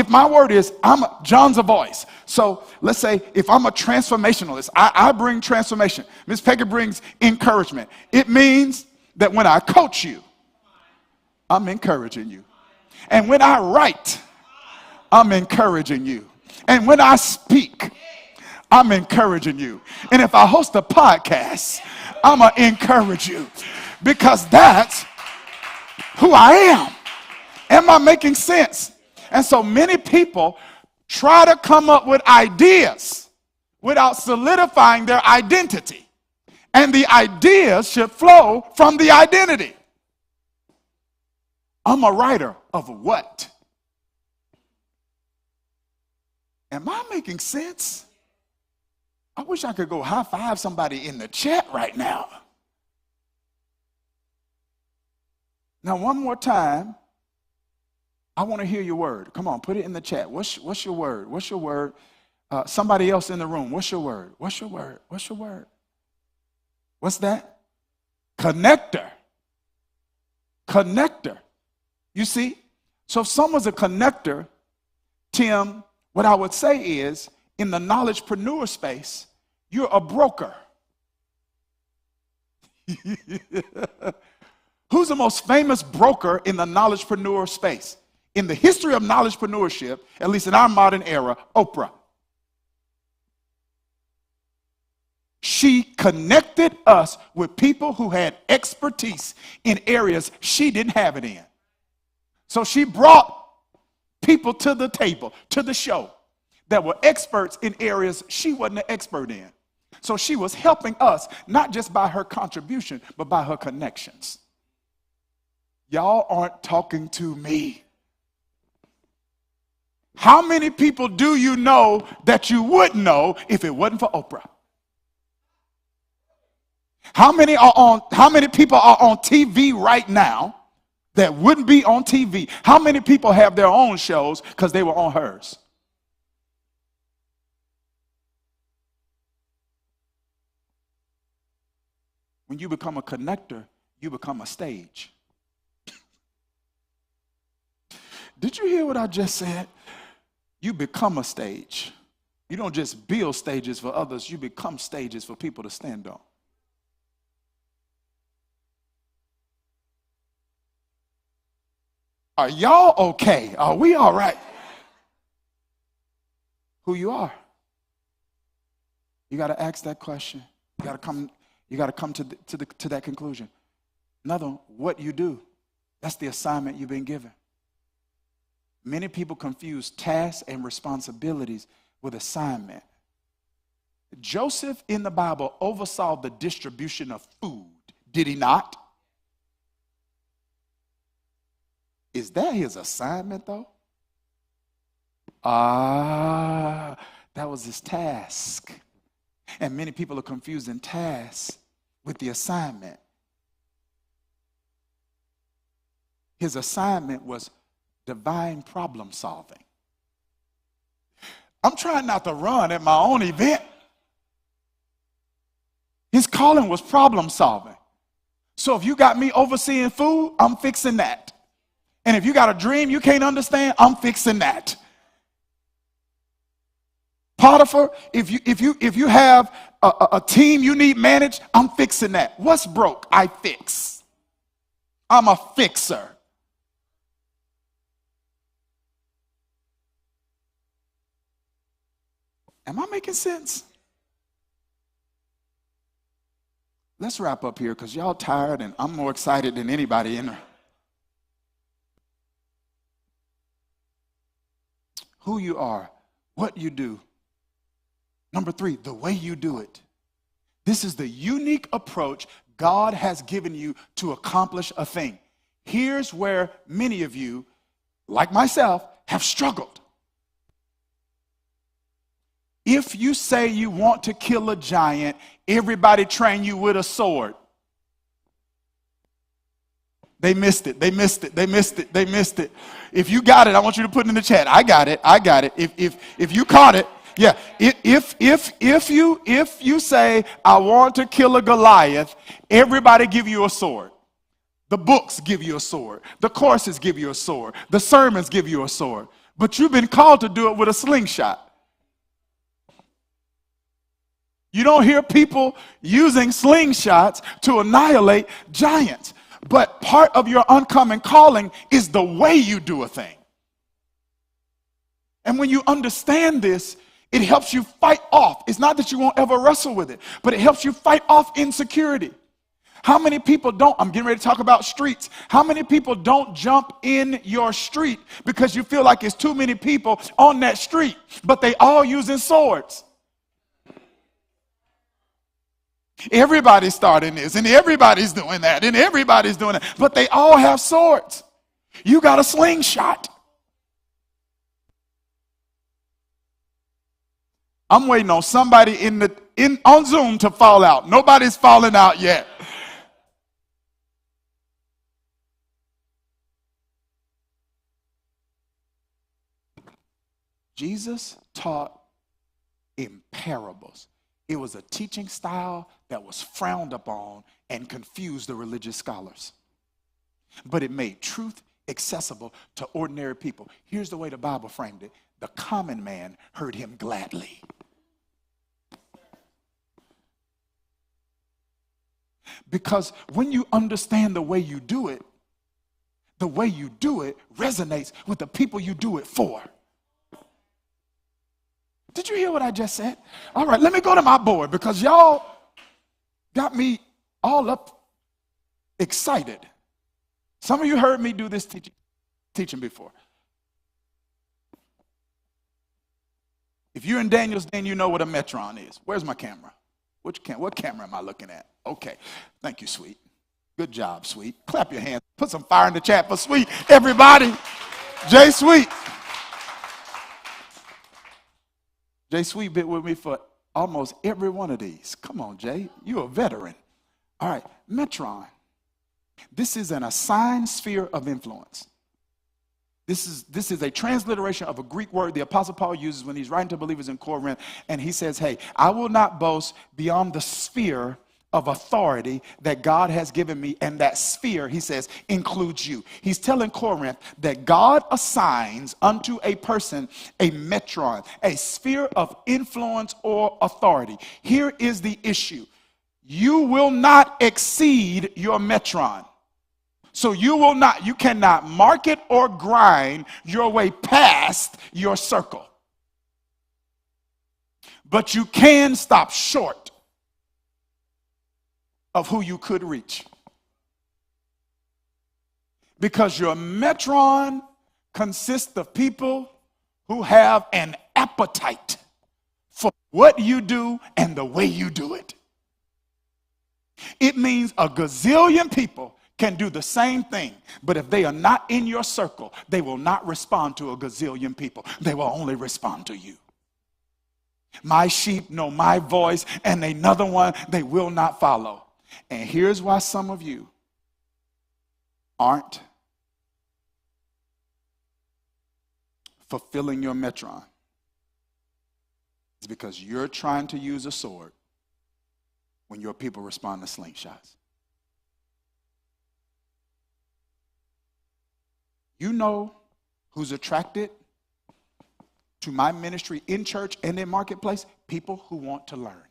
Speaker 5: my word is, John's a voice. So let's say if I'm a transformationalist, I bring transformation. Miss Peggy brings encouragement. It means that when I coach you, I'm encouraging you. And when I write, I'm encouraging you. And when I speak, I'm encouraging you. And if I host a podcast, I'm going to encourage you. Because that's who I am. Am I making sense? And so many people try to come up with ideas without solidifying their identity. And the ideas should flow from the identity. I'm a writer of what? Am I making sense? I wish I could go high five somebody in the chat right now. Now, one more time, I want to hear your word. Come on, put it in the chat. What's your word? What's your word? Somebody else in the room, what's your word? What's your word? What's your word? What's that? Connector. Connector. You see? So if someone's a connector, Tim, what I would say is, in the knowledgepreneur space, you're a broker. Who's the most famous broker in the knowledgepreneur space? In the history of knowledgepreneurship, at least in our modern era, Oprah. She connected us with people who had expertise in areas she didn't have it in. So she brought people to the table, to the show, that were experts in areas she wasn't an expert in. So she was helping us, not just by her contribution, but by her connections. Y'all aren't talking to me. How many people do you know that you would know if it wasn't for Oprah? How many people are on TV right now that wouldn't be on TV? How many people have their own shows because they were on hers? When you become a connector, you become a stage. Did you hear what I just said? You become a stage. You don't just build stages for others, you become stages for people to stand on. Are y'all okay? Are we all right? Who you are. You got to ask that question. You got to come to that conclusion. Another one, what you do. That's the assignment you've been given. Many people confuse tasks and responsibilities with assignment. Joseph in the Bible oversaw the distribution of food, did he not? Is that his assignment, though? That was his task. And many people are confusing tasks with the assignment. His assignment was divine problem solving. I'm trying not to run at my own event. His calling was problem solving. So if you got me overseeing food, I'm fixing that. And if you got a dream you can't understand, I'm fixing that. Potiphar, if you have a team you need managed, I'm fixing that. What's broke? I fix. I'm a fixer. Am I making sense? Let's wrap up here because y'all tired and I'm more excited than anybody in there. Who you are, what you do. Number 3, the way you do it. This is the unique approach God has given you to accomplish a thing. Here's where many of you, like myself, have struggled. If you say you want to kill a giant, everybody train you with a sword. They missed it. They missed it. They missed it. They missed it. If you got it, I want you to put it in the chat. I got it. I got it. If you caught it, yeah. If you say I want to kill a Goliath, everybody give you a sword. The books give you a sword. The courses give you a sword. The sermons give you a sword. But you've been called to do it with a slingshot. You don't hear people using slingshots to annihilate giants. But part of your uncommon calling is the way you do a thing. And when you understand this, it helps you fight off. It's not that you won't ever wrestle with it, but it helps you fight off insecurity. How many people don't, I'm getting ready to talk about streets. How many people don't jump in your street because you feel like it's too many people on that street, but they all using swords? Everybody's starting this, and everybody's doing that, and everybody's doing that, but they all have swords. You got a slingshot. I'm waiting on somebody on Zoom to fall out. Nobody's falling out yet. Jesus taught in parables. It was a teaching style that was frowned upon and confused the religious scholars. But it made truth accessible to ordinary people. Here's the way the Bible framed it. The common man heard him gladly. Because when you understand the way you do it resonates with the people you do it for. Did you hear what I just said? All right, let me go to my board because y'all got me all up excited. Some of you heard me do this teaching before. If you're in Daniel's Den, you know what a metron is. Where's my camera? What camera am I looking at? Okay. Thank you, Sweet. Good job, Sweet. Clap your hands. Put some fire in the chat for Sweet. Everybody. Jay Sweet. Jay Sweet been with me for almost every one of these. Come on, Jay. You're a veteran. All right. Metron. This is an assigned sphere of influence. This is a transliteration of a Greek word the Apostle Paul uses when he's writing to believers in Corinth, and he says, hey, I will not boast beyond the sphere of authority that God has given me, and that sphere, he says, includes you. He's telling Corinth that God assigns unto a person a metron, a sphere of influence or authority. Here is the issue. You will not exceed your metron. So you cannot market or grind your way past your circle. But you can stop short of who you could reach. Because your metron consists of people who have an appetite for what you do and the way you do it. It means a gazillion people can do the same thing, but if they are not in your circle, they will not respond to a gazillion people. They will only respond to you. My sheep know my voice, and another one they will not follow. And here's why some of you aren't fulfilling your metron. It's because you're trying to use a sword when your people respond to slingshots. You know who's attracted to my ministry in church and in marketplace? People who want to learn.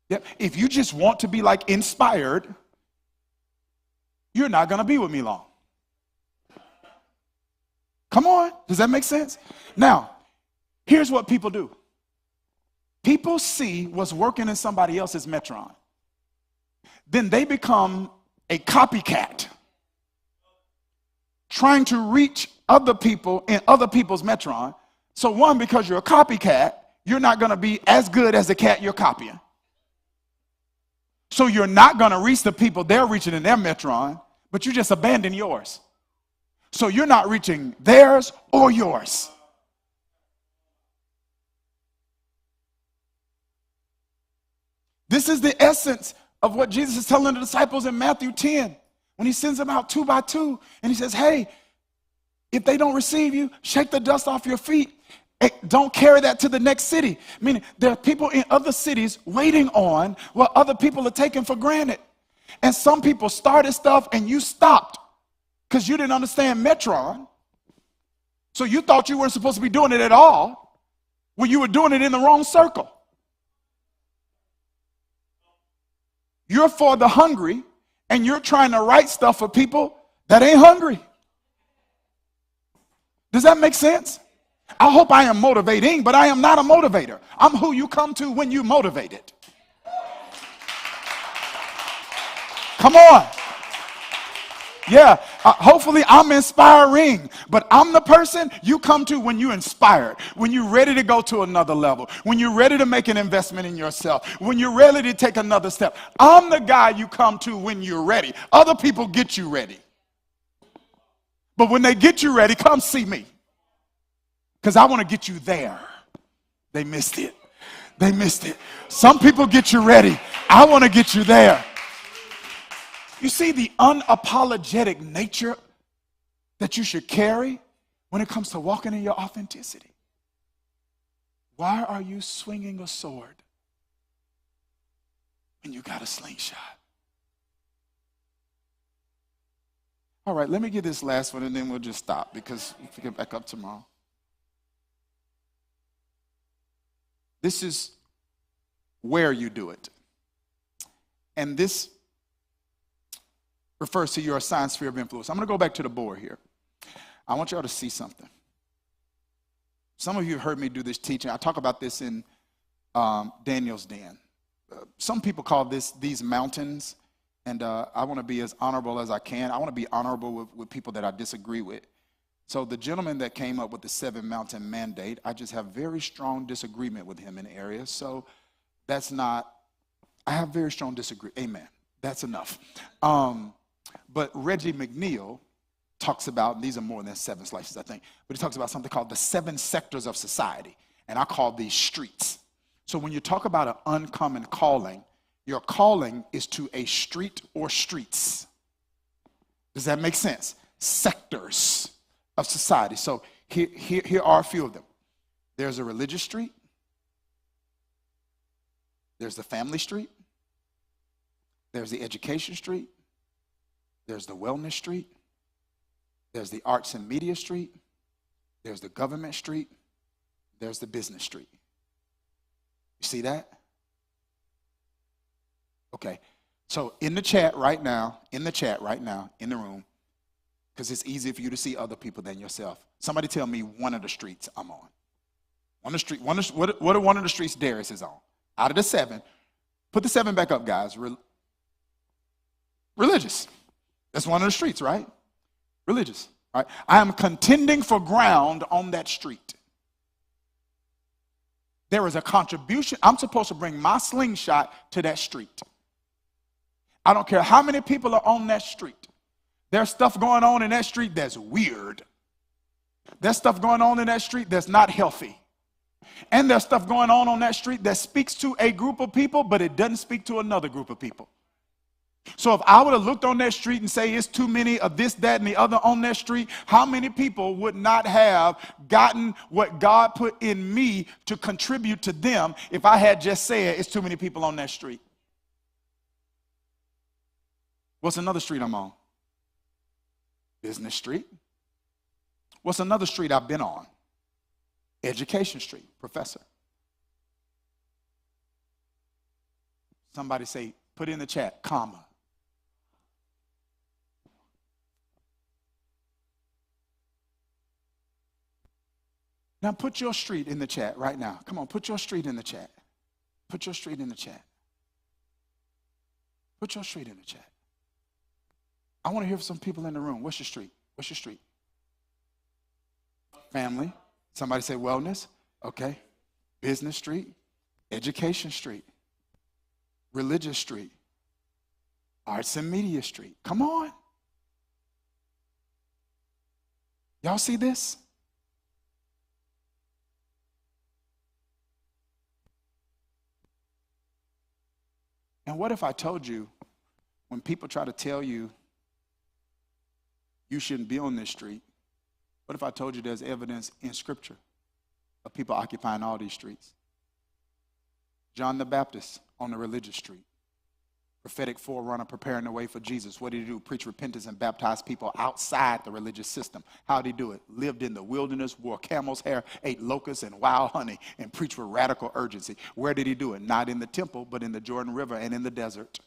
Speaker 5: Yep. If you just want to be like inspired, you're not going to be with me long. Come on. Does that make sense? Now, here's what people do. People see what's working in somebody else's metron. Then they become a copycat, trying to reach other people in other people's metron. So one, because you're a copycat, you're not going to be as good as the cat you're copying. So you're not going to reach the people they're reaching in their metron, but you just abandon yours. So you're not reaching theirs or yours. This is the essence of what Jesus is telling the disciples in Matthew 10 when he sends them out 2 by 2, and he says, hey, if they don't receive you, shake the dust off your feet. Don't carry that to the next city. Meaning there are people in other cities waiting on what other people are taking for granted. And some people started stuff and you stopped because you didn't understand metron. So you thought you weren't supposed to be doing it at all when you were doing it in the wrong circle. You're for the hungry, and you're trying to write stuff for people that ain't hungry. Does that make sense? I hope I am motivating, but I am not a motivator. I'm who you come to when you motivated. Come on. Yeah, hopefully I'm inspiring, but I'm the person you come to when you're inspired, when you're ready to go to another level, when you're ready to make an investment in yourself, when you're ready to take another step. I'm the guy you come to when you're ready. Other people get you ready. But when they get you ready, come see me, because I want to get you there. They missed it. They missed it. Some people get you ready. I want to get you there. You see the unapologetic nature that you should carry when it comes to walking in your authenticity. Why are you swinging a sword when you got a slingshot? All right, let me get this last one and then we'll just stop because we'll pick it back up tomorrow. This is where you do it. And this refers to your assigned sphere of influence. I'm going to go back to the board here. I want y'all to see something. Some of you have heard me do this teaching. I talk about this in Daniel's Den. Some people call these mountains, and I want to be as honorable as I can. I want to be honorable with people that I disagree with. So the gentleman that came up with the 7-mountain mandate, I just have very strong disagreement with him in areas. So that's not, I have very strong disagreement. Amen. That's enough. But Reggie McNeil talks about, these are more than 7 slices, I think, but he talks about something called the 7 sectors of society, and I call these streets. So when you talk about an uncommon calling, your calling is to a street or streets. Does that make sense? Sectors of society. So here are a few of them. There's a religious street. There's the family street. There's the education street. There's the wellness street. There's the arts and media street. There's the government street. There's the business street. You see that? Okay. So in the chat right now, in the room, because it's easy for you to see other people than yourself. Somebody tell me one of the streets I'm on. What are one of the streets Dharius is on? Out of the 7, put the 7 back up, guys. Religious. That's one of the streets, right? Religious. Right? I am contending for ground on that street. There is a contribution. I'm supposed to bring my slingshot to that street. I don't care how many people are on that street. There's stuff going on in that street that's weird. There's stuff going on in that street that's not healthy. And there's stuff going on that street that speaks to a group of people, but it doesn't speak to another group of people. So if I would have looked on that street and say it's too many of this, that, and the other on that street, how many people would not have gotten what God put in me to contribute to them if I had just said it's too many people on that street? What's another street I'm on? Business street. What's another street I've been on? Education street, professor. Somebody say, put in the chat, comma. Now put your street in the chat right now. Come on, put your street in the chat. Put your street in the chat. Put your street in the chat. I want to hear from some people in the room. What's your street? What's your street? Family. Somebody say wellness. Okay. Business street. Education street. Religious street. Arts and media street. Come on. Y'all see this? And what if I told you, when people try to tell you you shouldn't be on this street, what if I told you there's evidence in Scripture of people occupying all these streets? John the Baptist on the religious street. Prophetic forerunner preparing the way for Jesus. What did he do? Preach repentance and baptize people outside the religious system. How did he do it? Lived in the wilderness, wore camel's hair, ate locusts and wild honey, and preached with radical urgency. Where did he do it? Not in the temple, but in the Jordan River and in the desert.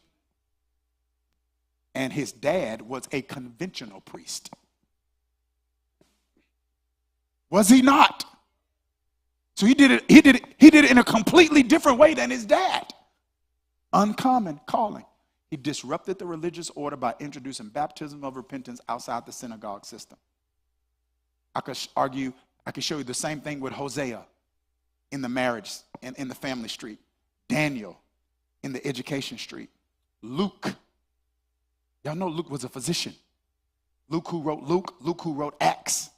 Speaker 5: and his dad was a conventional priest. Was he not? So he did it in a completely different way than his dad. Uncommon calling. He disrupted the religious order by introducing baptism of repentance outside the synagogue system. I could show you the same thing with Hosea in the marriage and in the family street. Daniel in the education street. Luke. Y'all know Luke was a physician. Luke who wrote Acts.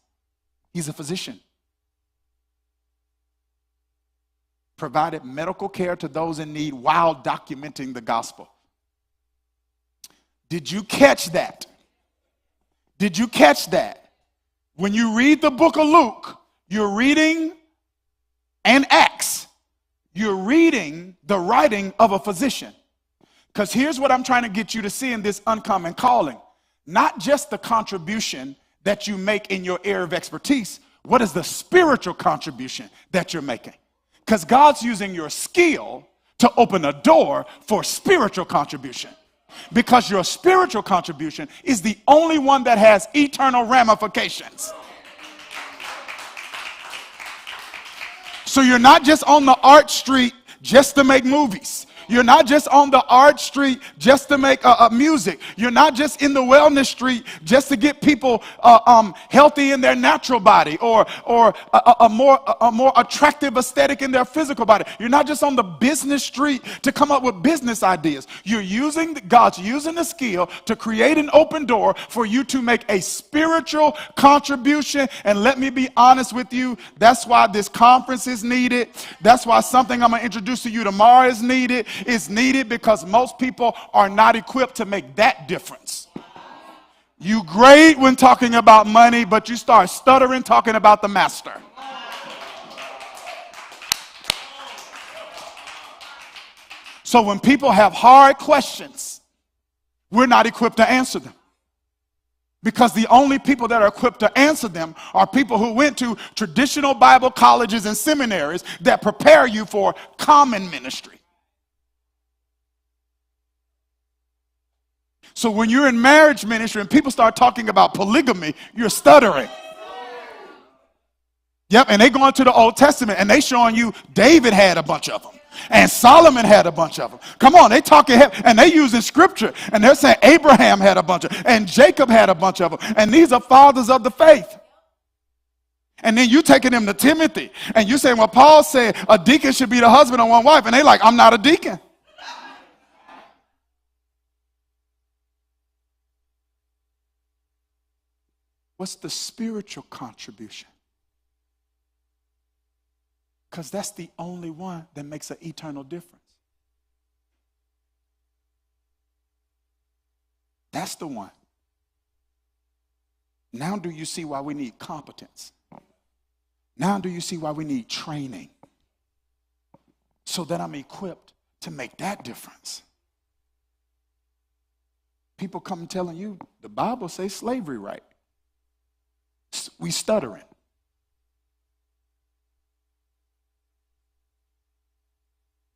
Speaker 5: He's a physician. Provided medical care to those in need while documenting the gospel. Did you catch that? Did you catch that? When you read the book of Luke, you're reading and Acts. You're reading the writing of a physician. Because here's what I'm trying to get you to see in this uncommon calling. Not just the contribution that you make in your area of expertise. What is the spiritual contribution that you're making? Because God's using your skill to open a door for spiritual contribution. Because your spiritual contribution is the only one that has eternal ramifications. So you're not just on the art street just to make movies. You're not just on the art street just to make music. You're not just in the wellness street just to get people healthy in their natural body or a more attractive aesthetic in their physical body. You're not just on the business street to come up with business ideas. God's using the skill to create an open door for you to make a spiritual contribution. And let me be honest with you, that's why this conference is needed. That's why something I'm going to introduce to you tomorrow is needed. Is needed because most people are not equipped to make that difference. You great when talking about money, but you start stuttering talking about the master. So when people have hard questions, we're not equipped to answer them. Because the only people that are equipped to answer them are people who went to traditional Bible colleges and seminaries that prepare you for common ministry. So when you're in marriage ministry and people start talking about polygamy, you're stuttering. Yep, and they go into the Old Testament and they showing you David had a bunch of them. And Solomon had a bunch of them. Come on, they talking and they using scripture. And they're saying Abraham had a bunch of them. And Jacob had a bunch of them. And these are fathers of the faith. And then you taking them to Timothy. And you saying, well, Paul said a deacon should be the husband of one wife. And they like, I'm not a deacon. What's the spiritual contribution? Because that's the only one that makes an eternal difference. That's the one. Now do you see why we need competence? Now do you see why we need training? So that I'm equipped to make that difference. People come telling you, the Bible says slavery right. We stuttering.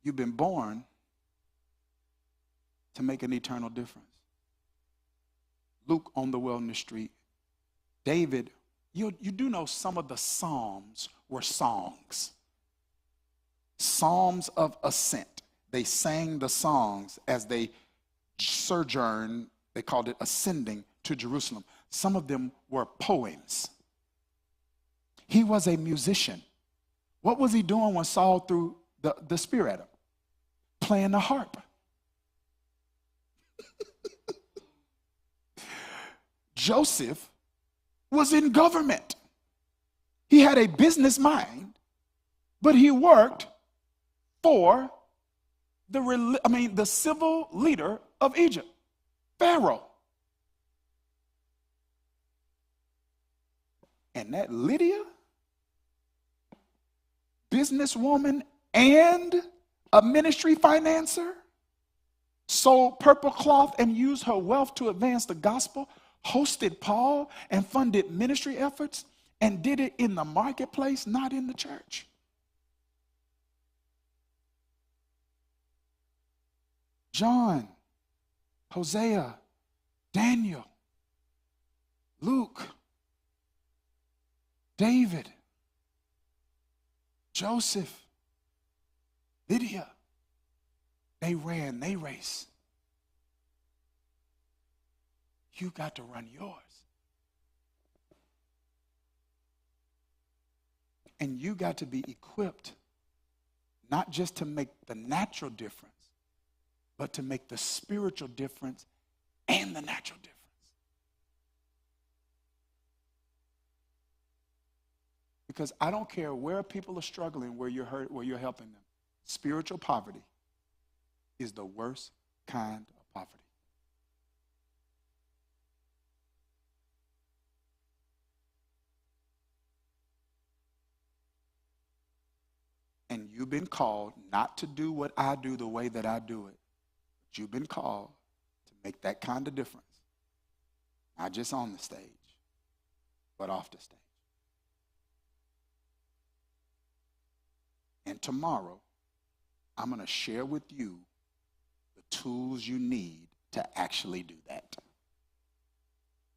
Speaker 5: You've been born to make an eternal difference. Luke on the wellness street. David, you do know some of the Psalms were songs. Psalms of ascent. They sang the songs as they sojourned, they called it ascending to Jerusalem. Some of them were poems. He was a musician. What was he doing when Saul threw the spear at him? Playing the harp. Joseph was in government. He had a business mind, but he worked for the civil leader of Egypt, Pharaoh. And that Lydia, businesswoman and a ministry financer, sold purple cloth and used her wealth to advance the gospel, hosted Paul and funded ministry efforts, and did it in the marketplace, not in the church. John, Hosea, Daniel, Luke, David, Joseph, Lydia. They ran their race. You got to run yours. And you got to be equipped not just to make the natural difference, but to make the spiritual difference and the natural difference. Because I don't care where people are struggling, where you're hurt, where you're helping them. Spiritual poverty is the worst kind of poverty. And you've been called not to do what I do the way that I do it, but you've been called to make that kind of difference. Not just on the stage, but off the stage. And tomorrow, I'm going to share with you the tools you need to actually do that.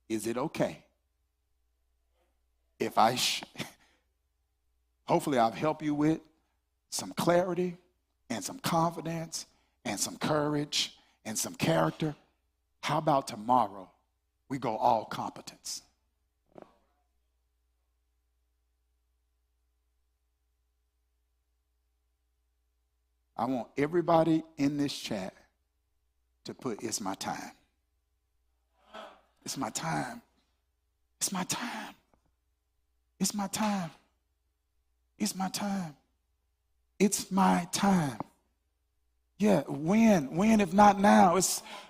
Speaker 5: Is it okay if hopefully I've helped you with some clarity and some confidence and some courage and some character? How about tomorrow we go all competence? I want everybody in this chat to put, it's my time. It's my time. It's my time. It's my time. It's my time. It's my time. Yeah, when if not now?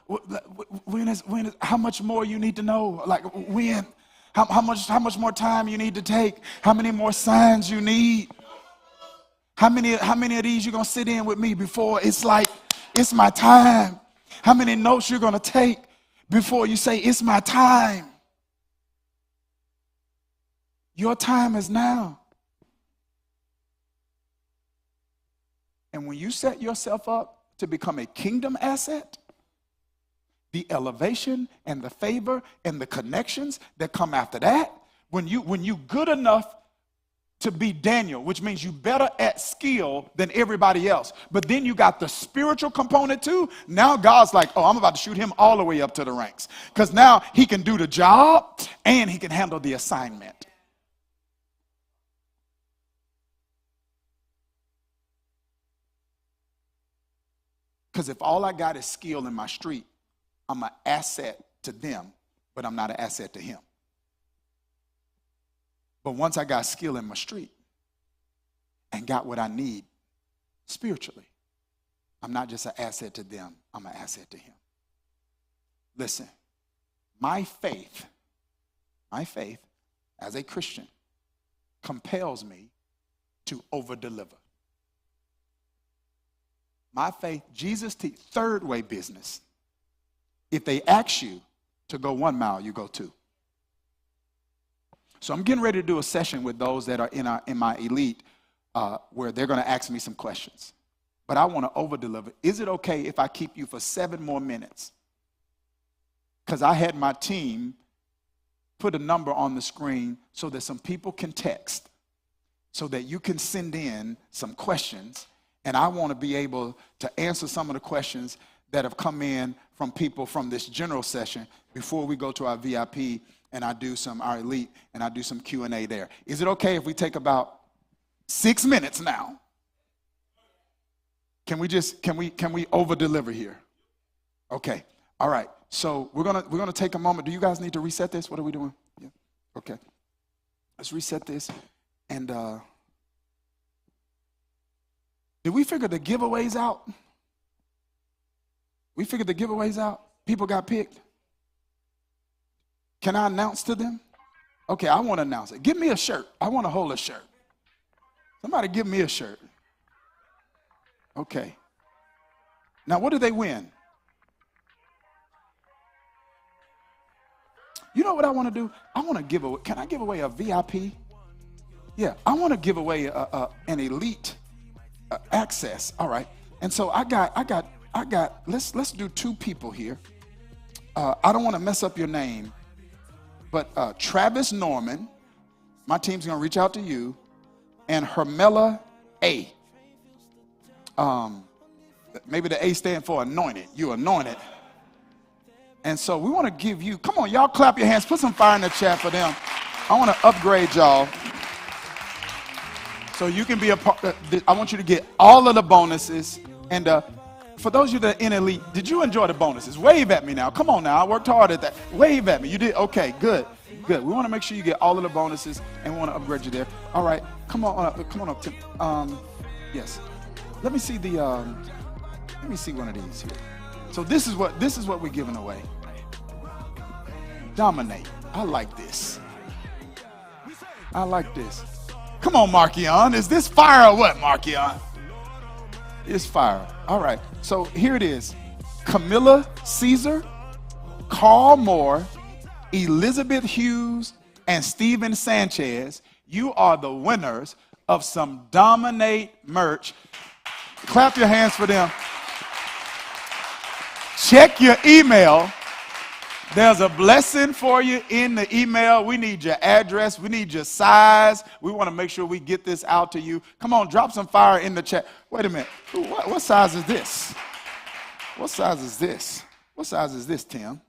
Speaker 5: When is how much more you need to know? Like when? How much more time you need to take? How many more signs you need? How many of these you're gonna sit in with me before it's like it's my time? How many notes you're gonna take before you say it's my time? Your time is now. And when you set yourself up to become a kingdom asset, the elevation and the favor and the connections that come after that, when you good enough to be Daniel, which means you better at skill than everybody else, but then you got the spiritual component too. Now God's like, oh, I'm about to shoot him all the way up to the ranks, because now he can do the job and he can handle the assignment. Because if all I got is skill in my street, I'm an asset to them, but I'm not an asset to him. But once I got skill in my street and got what I need spiritually, I'm not just an asset to them, I'm an asset to him. Listen, my faith as a Christian compels me to over-deliver. My faith, Jesus' third way business. If they ask you to go 1 mile, you go 2. So I'm getting ready to do a session with those that are in my elite where they're going to ask me some questions. But I want to over-deliver. Is it okay if I keep you for 7 more minutes? Because I had my team put a number on the screen so that some people can text, so that you can send in some questions. And I want to be able to answer some of the questions that have come in from people from this general session before we go to our VIP and our elite, and I do some Q&A there. Is it okay if we take about 6 minutes now? Can we over deliver here? Okay. All right. So we're gonna take a moment. Do you guys need to reset this? What are we doing? Yeah. Okay. Let's reset this. And did we figure the giveaways out? We figured the giveaways out? People got picked? Can I announce to them? Okay, I want to announce it. Give me a shirt. I want to hold a shirt. Somebody give me a shirt. Okay. Now, what do they win? You know what I want to do? I want to give away. Can I give away a VIP? Yeah, I want to give away an elite access. All right. And so I got. Let's do 2 people here. I don't want to mess up your name, but Travis Norman, my team's going to reach out to you, and Hermela A. Maybe the A stand for anointed. You anointed. And so we want to give you, come on, y'all clap your hands. Put some fire in the chat for them. I want to upgrade y'all. So you can be a part. I want you to get all of the bonuses. And for those of you that are in elite, did you enjoy the bonuses? Wave at me now. Come on now. I worked hard at that. Wave at me. You did? Okay, good. Good. We want to make sure you get all of the bonuses, and we want to upgrade you there. All right. Come on up. Come on up, Tim. Yes. Let me see the. Let me see one of these here. So this is what we're giving away. Dominate. I like this. I like this. Come on, Markion. Is this fire or what, Markion? It's fire. All right. So here it is. Camilla Caesar, Carl Moore, Elizabeth Hughes, and Steven Sanchez. You are the winners of some Dominate merch. Clap your hands for them. Check your email. There's a blessing for you in the email. We need your address. We need your size. We want to make sure we get this out to you. Come on, drop some fire in the chat. Wait a minute. What size is this? What size is this? What size is this, Tim?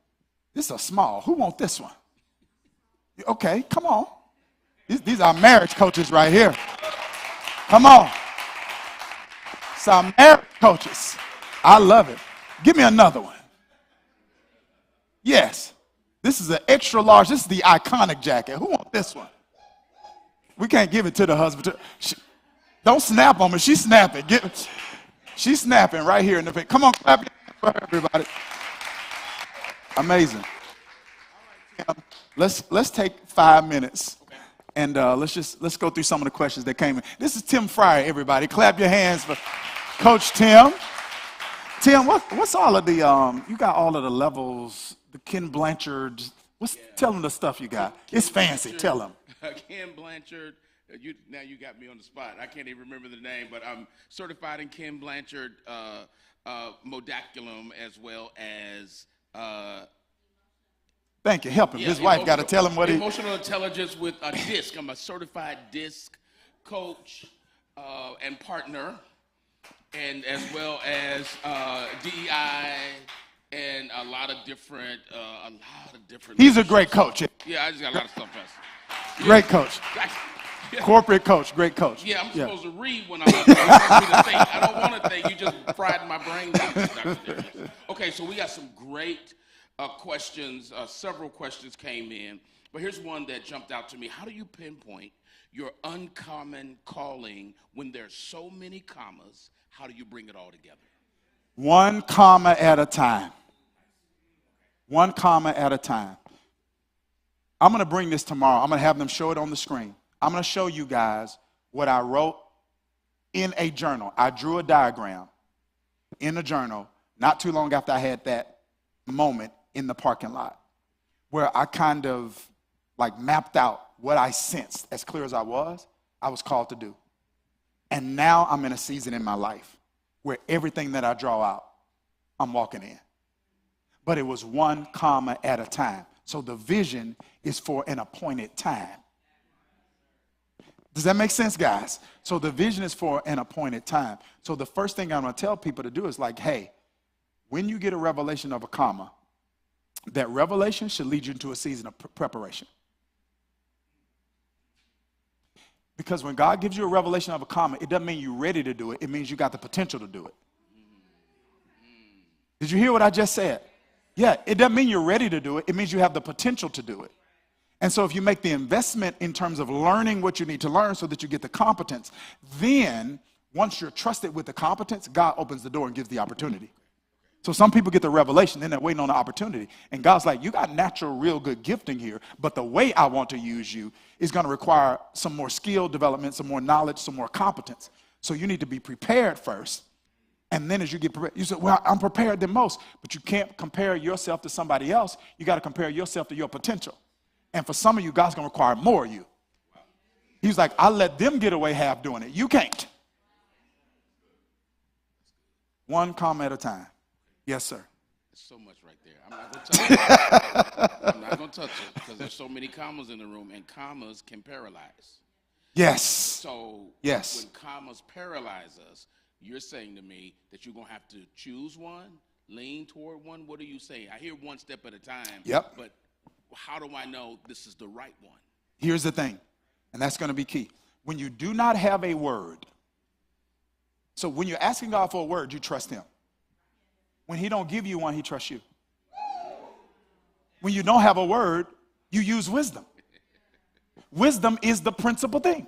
Speaker 5: This is a small. Who wants this one? Okay, come on. These are marriage coaches right here. Come on. Some marriage coaches. I love it. Give me another one. Yes. This is an extra large. This is the iconic jacket. Who wants this one? We can't give it to the husband. Don't snap on me. She's snapping. She's snapping right here in the pic. Come on, clap your hands for her, everybody. Amazing. Let's take 5 minutes. And let's go through some of the questions that came in. This is Tim Fryer, everybody. Clap your hands for Coach Tim. Tim, what's all of the you got all of the levels, the Ken Blanchard. Tell them the stuff you got. It's fancy. Tell them.
Speaker 2: Ken Blanchard. Now you got me on the spot. I can't even remember the name, but I'm certified in Ken Blanchard modaculum as well as.
Speaker 5: Thank you. Help him. His wife got to tell him what he.
Speaker 2: Emotional intelligence with a DISC. I'm a certified DISC coach and partner, and as well as DEI and a lot of different.
Speaker 5: He's a great coach.
Speaker 2: Yeah, I just got a lot of stuff.
Speaker 5: Great coach. Corporate coach, great coach.
Speaker 2: Yeah, I'm supposed to read when I'm up there. You want me to think. I don't want to think. You just fried my brain down. Okay, so we got some great questions. Several questions came in. But here's one that jumped out to me. How do you pinpoint your uncommon calling when there's so many commas? How do you bring it all together?
Speaker 5: 1 comma at a time. 1 comma at a time. I'm going to bring this tomorrow. I'm going to have them show it on the screen. I'm going to show you guys what I wrote in a journal. I drew a diagram in a journal not too long after I had that moment in the parking lot where I kind of like mapped out what I sensed as clear as I was called to do. And now I'm in a season in my life where everything that I draw out, I'm walking in. But it was 1 comma at a time. So the vision is for an appointed time. Does that make sense, guys? So the vision is for an appointed time. So the first thing I'm going to tell people to do is like, hey, when you get a revelation of a comma, that revelation should lead you into a season of preparation. Because when God gives you a revelation of a comma, it doesn't mean you're ready to do it. It means you got the potential to do it. Did you hear what I just said? Yeah, it doesn't mean you're ready to do it. It means you have the potential to do it. And so if you make the investment in terms of learning what you need to learn so that you get the competence, then once you're trusted with the competence, God opens the door and gives the opportunity. So some people get the revelation, then they're waiting on the opportunity. And God's like, you got natural, real good gifting here, but the way I want to use you is going to require some more skill development, some more knowledge, some more competence. So you need to be prepared first. And then as you get prepared, you say, well, I'm prepared the most. But you can't compare yourself to somebody else. You got to compare yourself to your potential. And for some of you, God's going to require more of you. He's like, I let them get away half doing it. You can't. 1 comma at a time. Yes, sir.
Speaker 2: There's so much right there. I'm not going to touch it. I'm not going to touch it because there's so many commas in the room, and commas can paralyze.
Speaker 5: Yes.
Speaker 2: So
Speaker 5: Yes.
Speaker 2: when commas paralyze us, you're saying to me that you're going to have to choose one, lean toward one. What are you saying? I hear one step at a time.
Speaker 5: Yep.
Speaker 2: But how do I know this is the right one?
Speaker 5: Here's the thing, and that's going to be key. When you do not have a word, so when you're asking God for a word, you trust him. When he don't give you one, he trusts you. When you don't have a word, you use wisdom. Wisdom is the principal thing.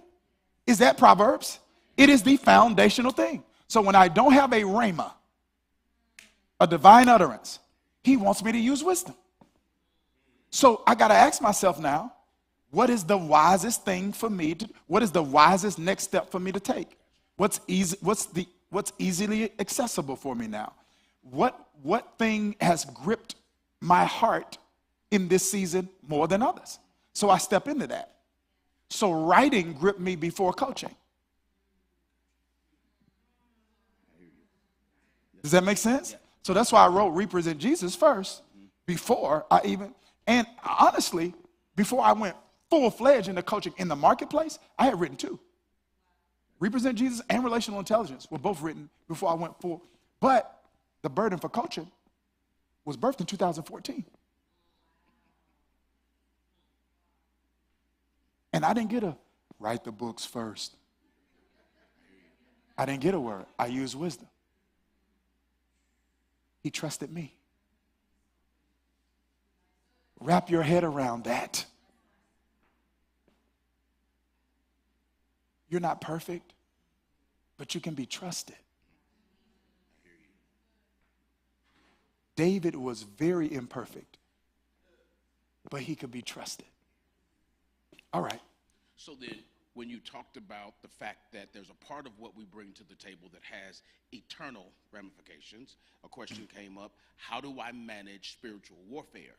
Speaker 5: Is that Proverbs? It is the foundational thing. So when I don't have a rhema, a divine utterance, he wants me to use wisdom. So I got to ask myself now, what is the wisest thing for me to, what is the wisest next step for me to take? What's easily accessible for me now? What thing has gripped my heart in this season more than others? So I step into that. So writing gripped me before coaching. Does that make sense? Yeah. So that's why I wrote Represent Jesus first before I even, and honestly, before I went full-fledged into coaching in the marketplace, I had written two. Represent Jesus and Relational Intelligence were both written before I went full. But the burden for coaching was birthed in 2014. And I didn't get a write the books first. I didn't get a word. I used wisdom. He trusted me. Wrap your head around that. You're not perfect, but you can be trusted. David was very imperfect, but he could be trusted. All right.
Speaker 2: So then, when you talked about the fact that there's a part of what we bring to the table that has eternal ramifications, a question came up: how do I manage spiritual warfare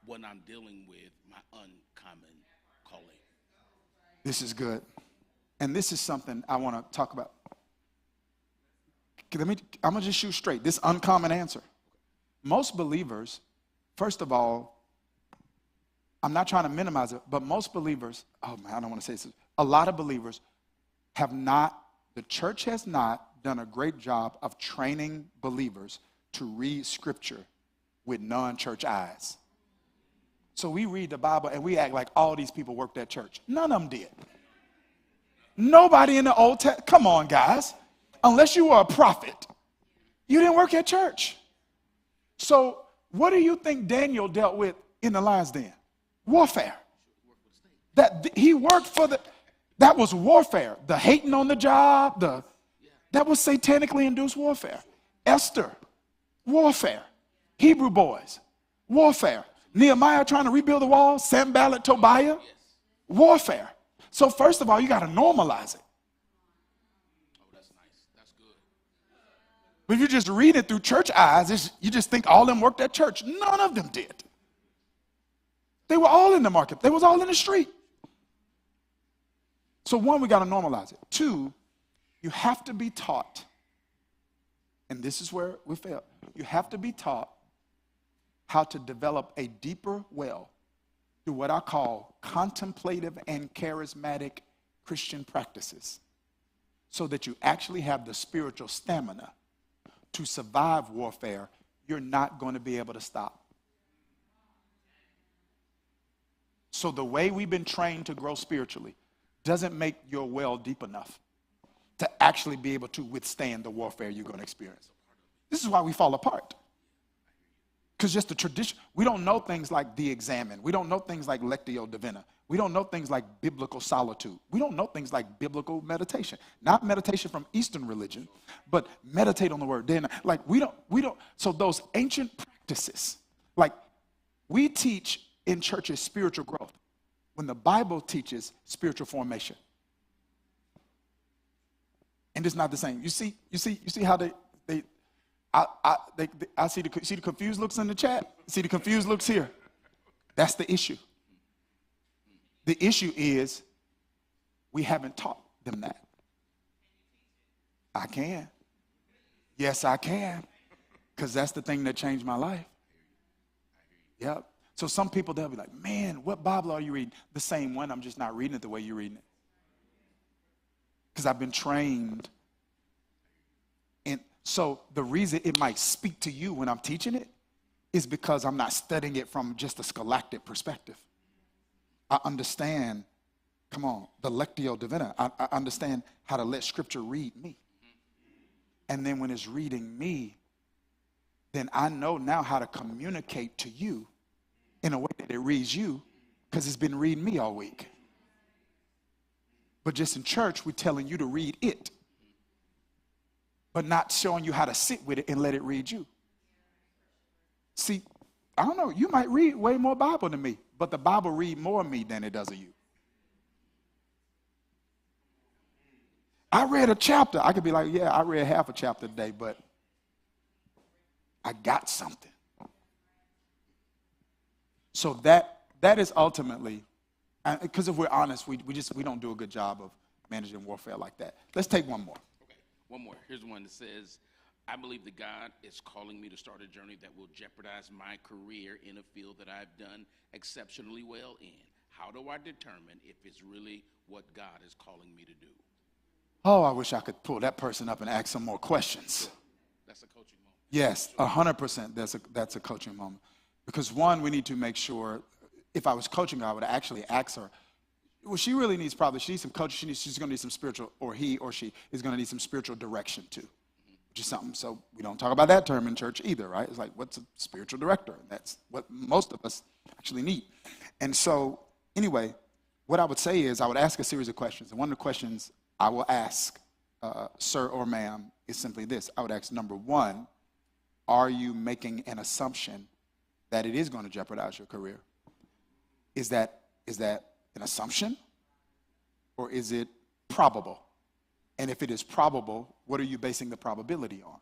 Speaker 2: when I'm dealing with my uncommon calling?
Speaker 5: This is good. And this is something I want to talk about. I'm going to just shoot straight. This uncommon answer. Most believers, first of all, I'm not trying to minimize it, but most believers, oh man, I don't want to say this. A lot of believers have not, the church has not done a great job of training believers to read scripture with non-church eyes. So we read the Bible and we act like all these people worked at church. None of them did. Nobody in the Old Testament, come on guys, unless you were a prophet, you didn't work at church. So what do you think Daniel dealt with in the lion's den? Warfare. He worked for that was warfare. The hating on the job, that was satanically induced warfare. Esther, warfare. Hebrew boys, warfare. Nehemiah trying to rebuild the wall, Sanballat, Tobiah, warfare. So first of all, you got to normalize it.
Speaker 2: Oh, that's nice. That's good.
Speaker 5: But if you just read it through church eyes, you just think all of them worked at church. None of them did. They were all in the market. They was all in the street. So one, we got to normalize it. Two, you have to be taught, and this is where we fail. You have to be taught how to develop a deeper well through what I call contemplative and charismatic Christian practices, so that you actually have the spiritual stamina to survive warfare you're not going to be able to stop. So the way we've been trained to grow spiritually doesn't make your well deep enough to actually be able to withstand the warfare you're going to experience. This is why we fall apart. Because just the tradition, we don't know things like the examen. We don't know things like lectio divina. We don't know things like biblical solitude. We don't know things like biblical meditation. Not meditation from Eastern religion, but meditate on the word. Then, like, we don't. So those ancient practices, like we teach in churches spiritual growth when the Bible teaches spiritual formation. And it's not the same. You see how I see the confused looks in the chat. See the confused looks here. That's the issue. The issue is we haven't taught them that. I can. Yes, I can. because that's the thing that changed my life. Yep. So some people, they'll be like, man, what Bible are you reading? The same one. I'm just not reading it the way you're reading it. Because I've been trained. And so the reason it might speak to you when I'm teaching it is because I'm not studying it from just a scholastic perspective. I understand, come on, the lectio divina. I understand how to let Scripture read me. And then when it's reading me, then I know now how to communicate to you in a way that it reads you, because it's been reading me all week. But just in church, we're telling you to read it, but not showing you how to sit with it and let it read you. See, I don't know, you might read way more Bible than me, but the Bible read more of me than it does of you. I read a chapter. I could be like, yeah, I read half a chapter today, but I got something. So that is ultimately, because if we're honest, we don't do a good job of managing warfare like that. Let's take one more.
Speaker 2: Okay, one more. Here's one that says, I believe that God is calling me to start a journey that will jeopardize my career in a field that I've done exceptionally well in. How do I determine if it's really what God is calling me to do?
Speaker 5: Oh, I wish I could pull that person up and ask some more questions.
Speaker 2: That's a coaching moment.
Speaker 5: Yes, 100%. That's a coaching moment. Because one, we need to make sure, if I was coaching her, I would actually ask her, well, she really needs she needs some coaching. She's going to need some spiritual, or he or she is going to need some spiritual direction too, which is something. So we don't talk about that term in church either, right? It's like, what's a spiritual director? That's what most of us actually need. And so anyway, what I would say is I would ask a series of questions. And one of the questions I will ask, sir or ma'am, is simply this. I would ask, number one, are you making an assumption that it is going to jeopardize your career? Is that an assumption, or is it probable? And if it is probable, what are you basing the probability on?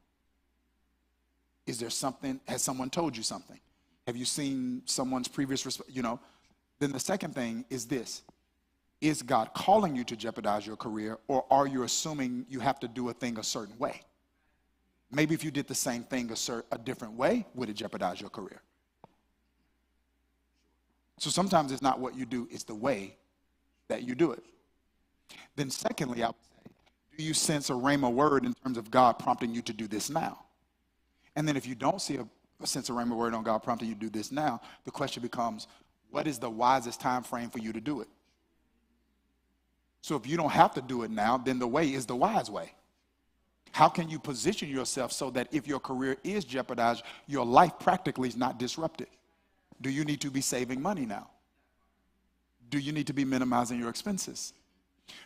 Speaker 5: Is there something, has someone told you something? Have you seen someone's previous, Then the second thing is this. Is God calling you to jeopardize your career, or are you assuming you have to do a thing a certain way? Maybe if you did the same thing a different way, would it jeopardize your career? So sometimes it's not what you do, it's the way that you do it. Then secondly, I would say, do you sense a rhema word in terms of God prompting you to do this now? And then if you don't see a sense of rhema word on God prompting you to do this now, the question becomes, what is the wisest time frame for you to do it? So if you don't have to do it now, then the way is the wise way. How can you position yourself so that if your career is jeopardized, your life practically is not disrupted? Do you need to be saving money now? Do you need to be minimizing your expenses?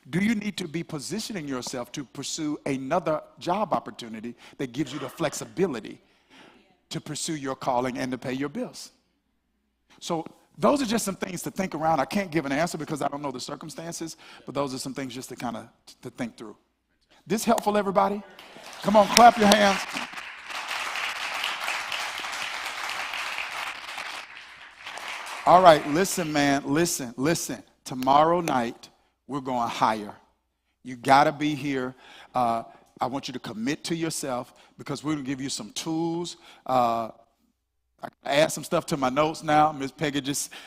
Speaker 5: Do you need to be positioning yourself to pursue another job opportunity that gives you the flexibility to pursue your calling and to pay your bills? So those are just some things to think around. I can't give an answer because I don't know the circumstances, but those are some things just to kind of to think through. This helpful, everybody? Come on, clap your hands. All right, listen, man, listen. Tomorrow night, we're going higher. You got to be here. I want you to commit to yourself because we're going to give you some tools. I add some stuff to my notes now. Miss Peggy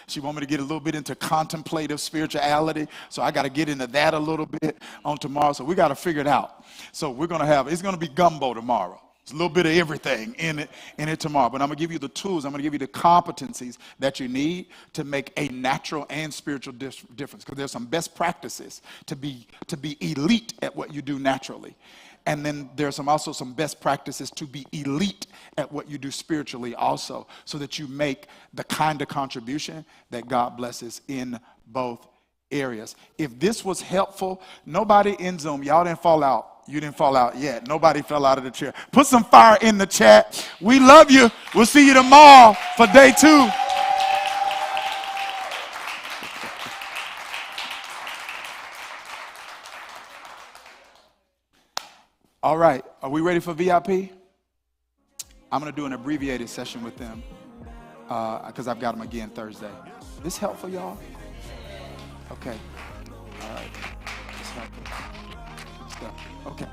Speaker 5: she want me to get a little bit into contemplative spirituality. So I got to get into that a little bit on tomorrow. So we got to figure it out. So we're going to it's going to be gumbo tomorrow. It's a little bit of everything in it tomorrow. But I'm going to give you the tools. I'm going to give you the competencies that you need to make a natural and spiritual difference. Because there's some best practices to be elite at what you do naturally. And then there's also some best practices to be elite at what you do spiritually also, so that you make the kind of contribution that God blesses in both areas. If this was helpful, nobody in Zoom, y'all didn't fall out. You didn't fall out yet. Nobody fell out of the chair. Put some fire in the chat. We love you. We'll see you tomorrow for day 2. All right, are we ready for VIP? I'm going to do an abbreviated session with them because I've got them again Thursday. This helpful, y'all? Okay. All right. This helpful. Good stuff. Okay.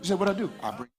Speaker 5: You say, what I do? I bring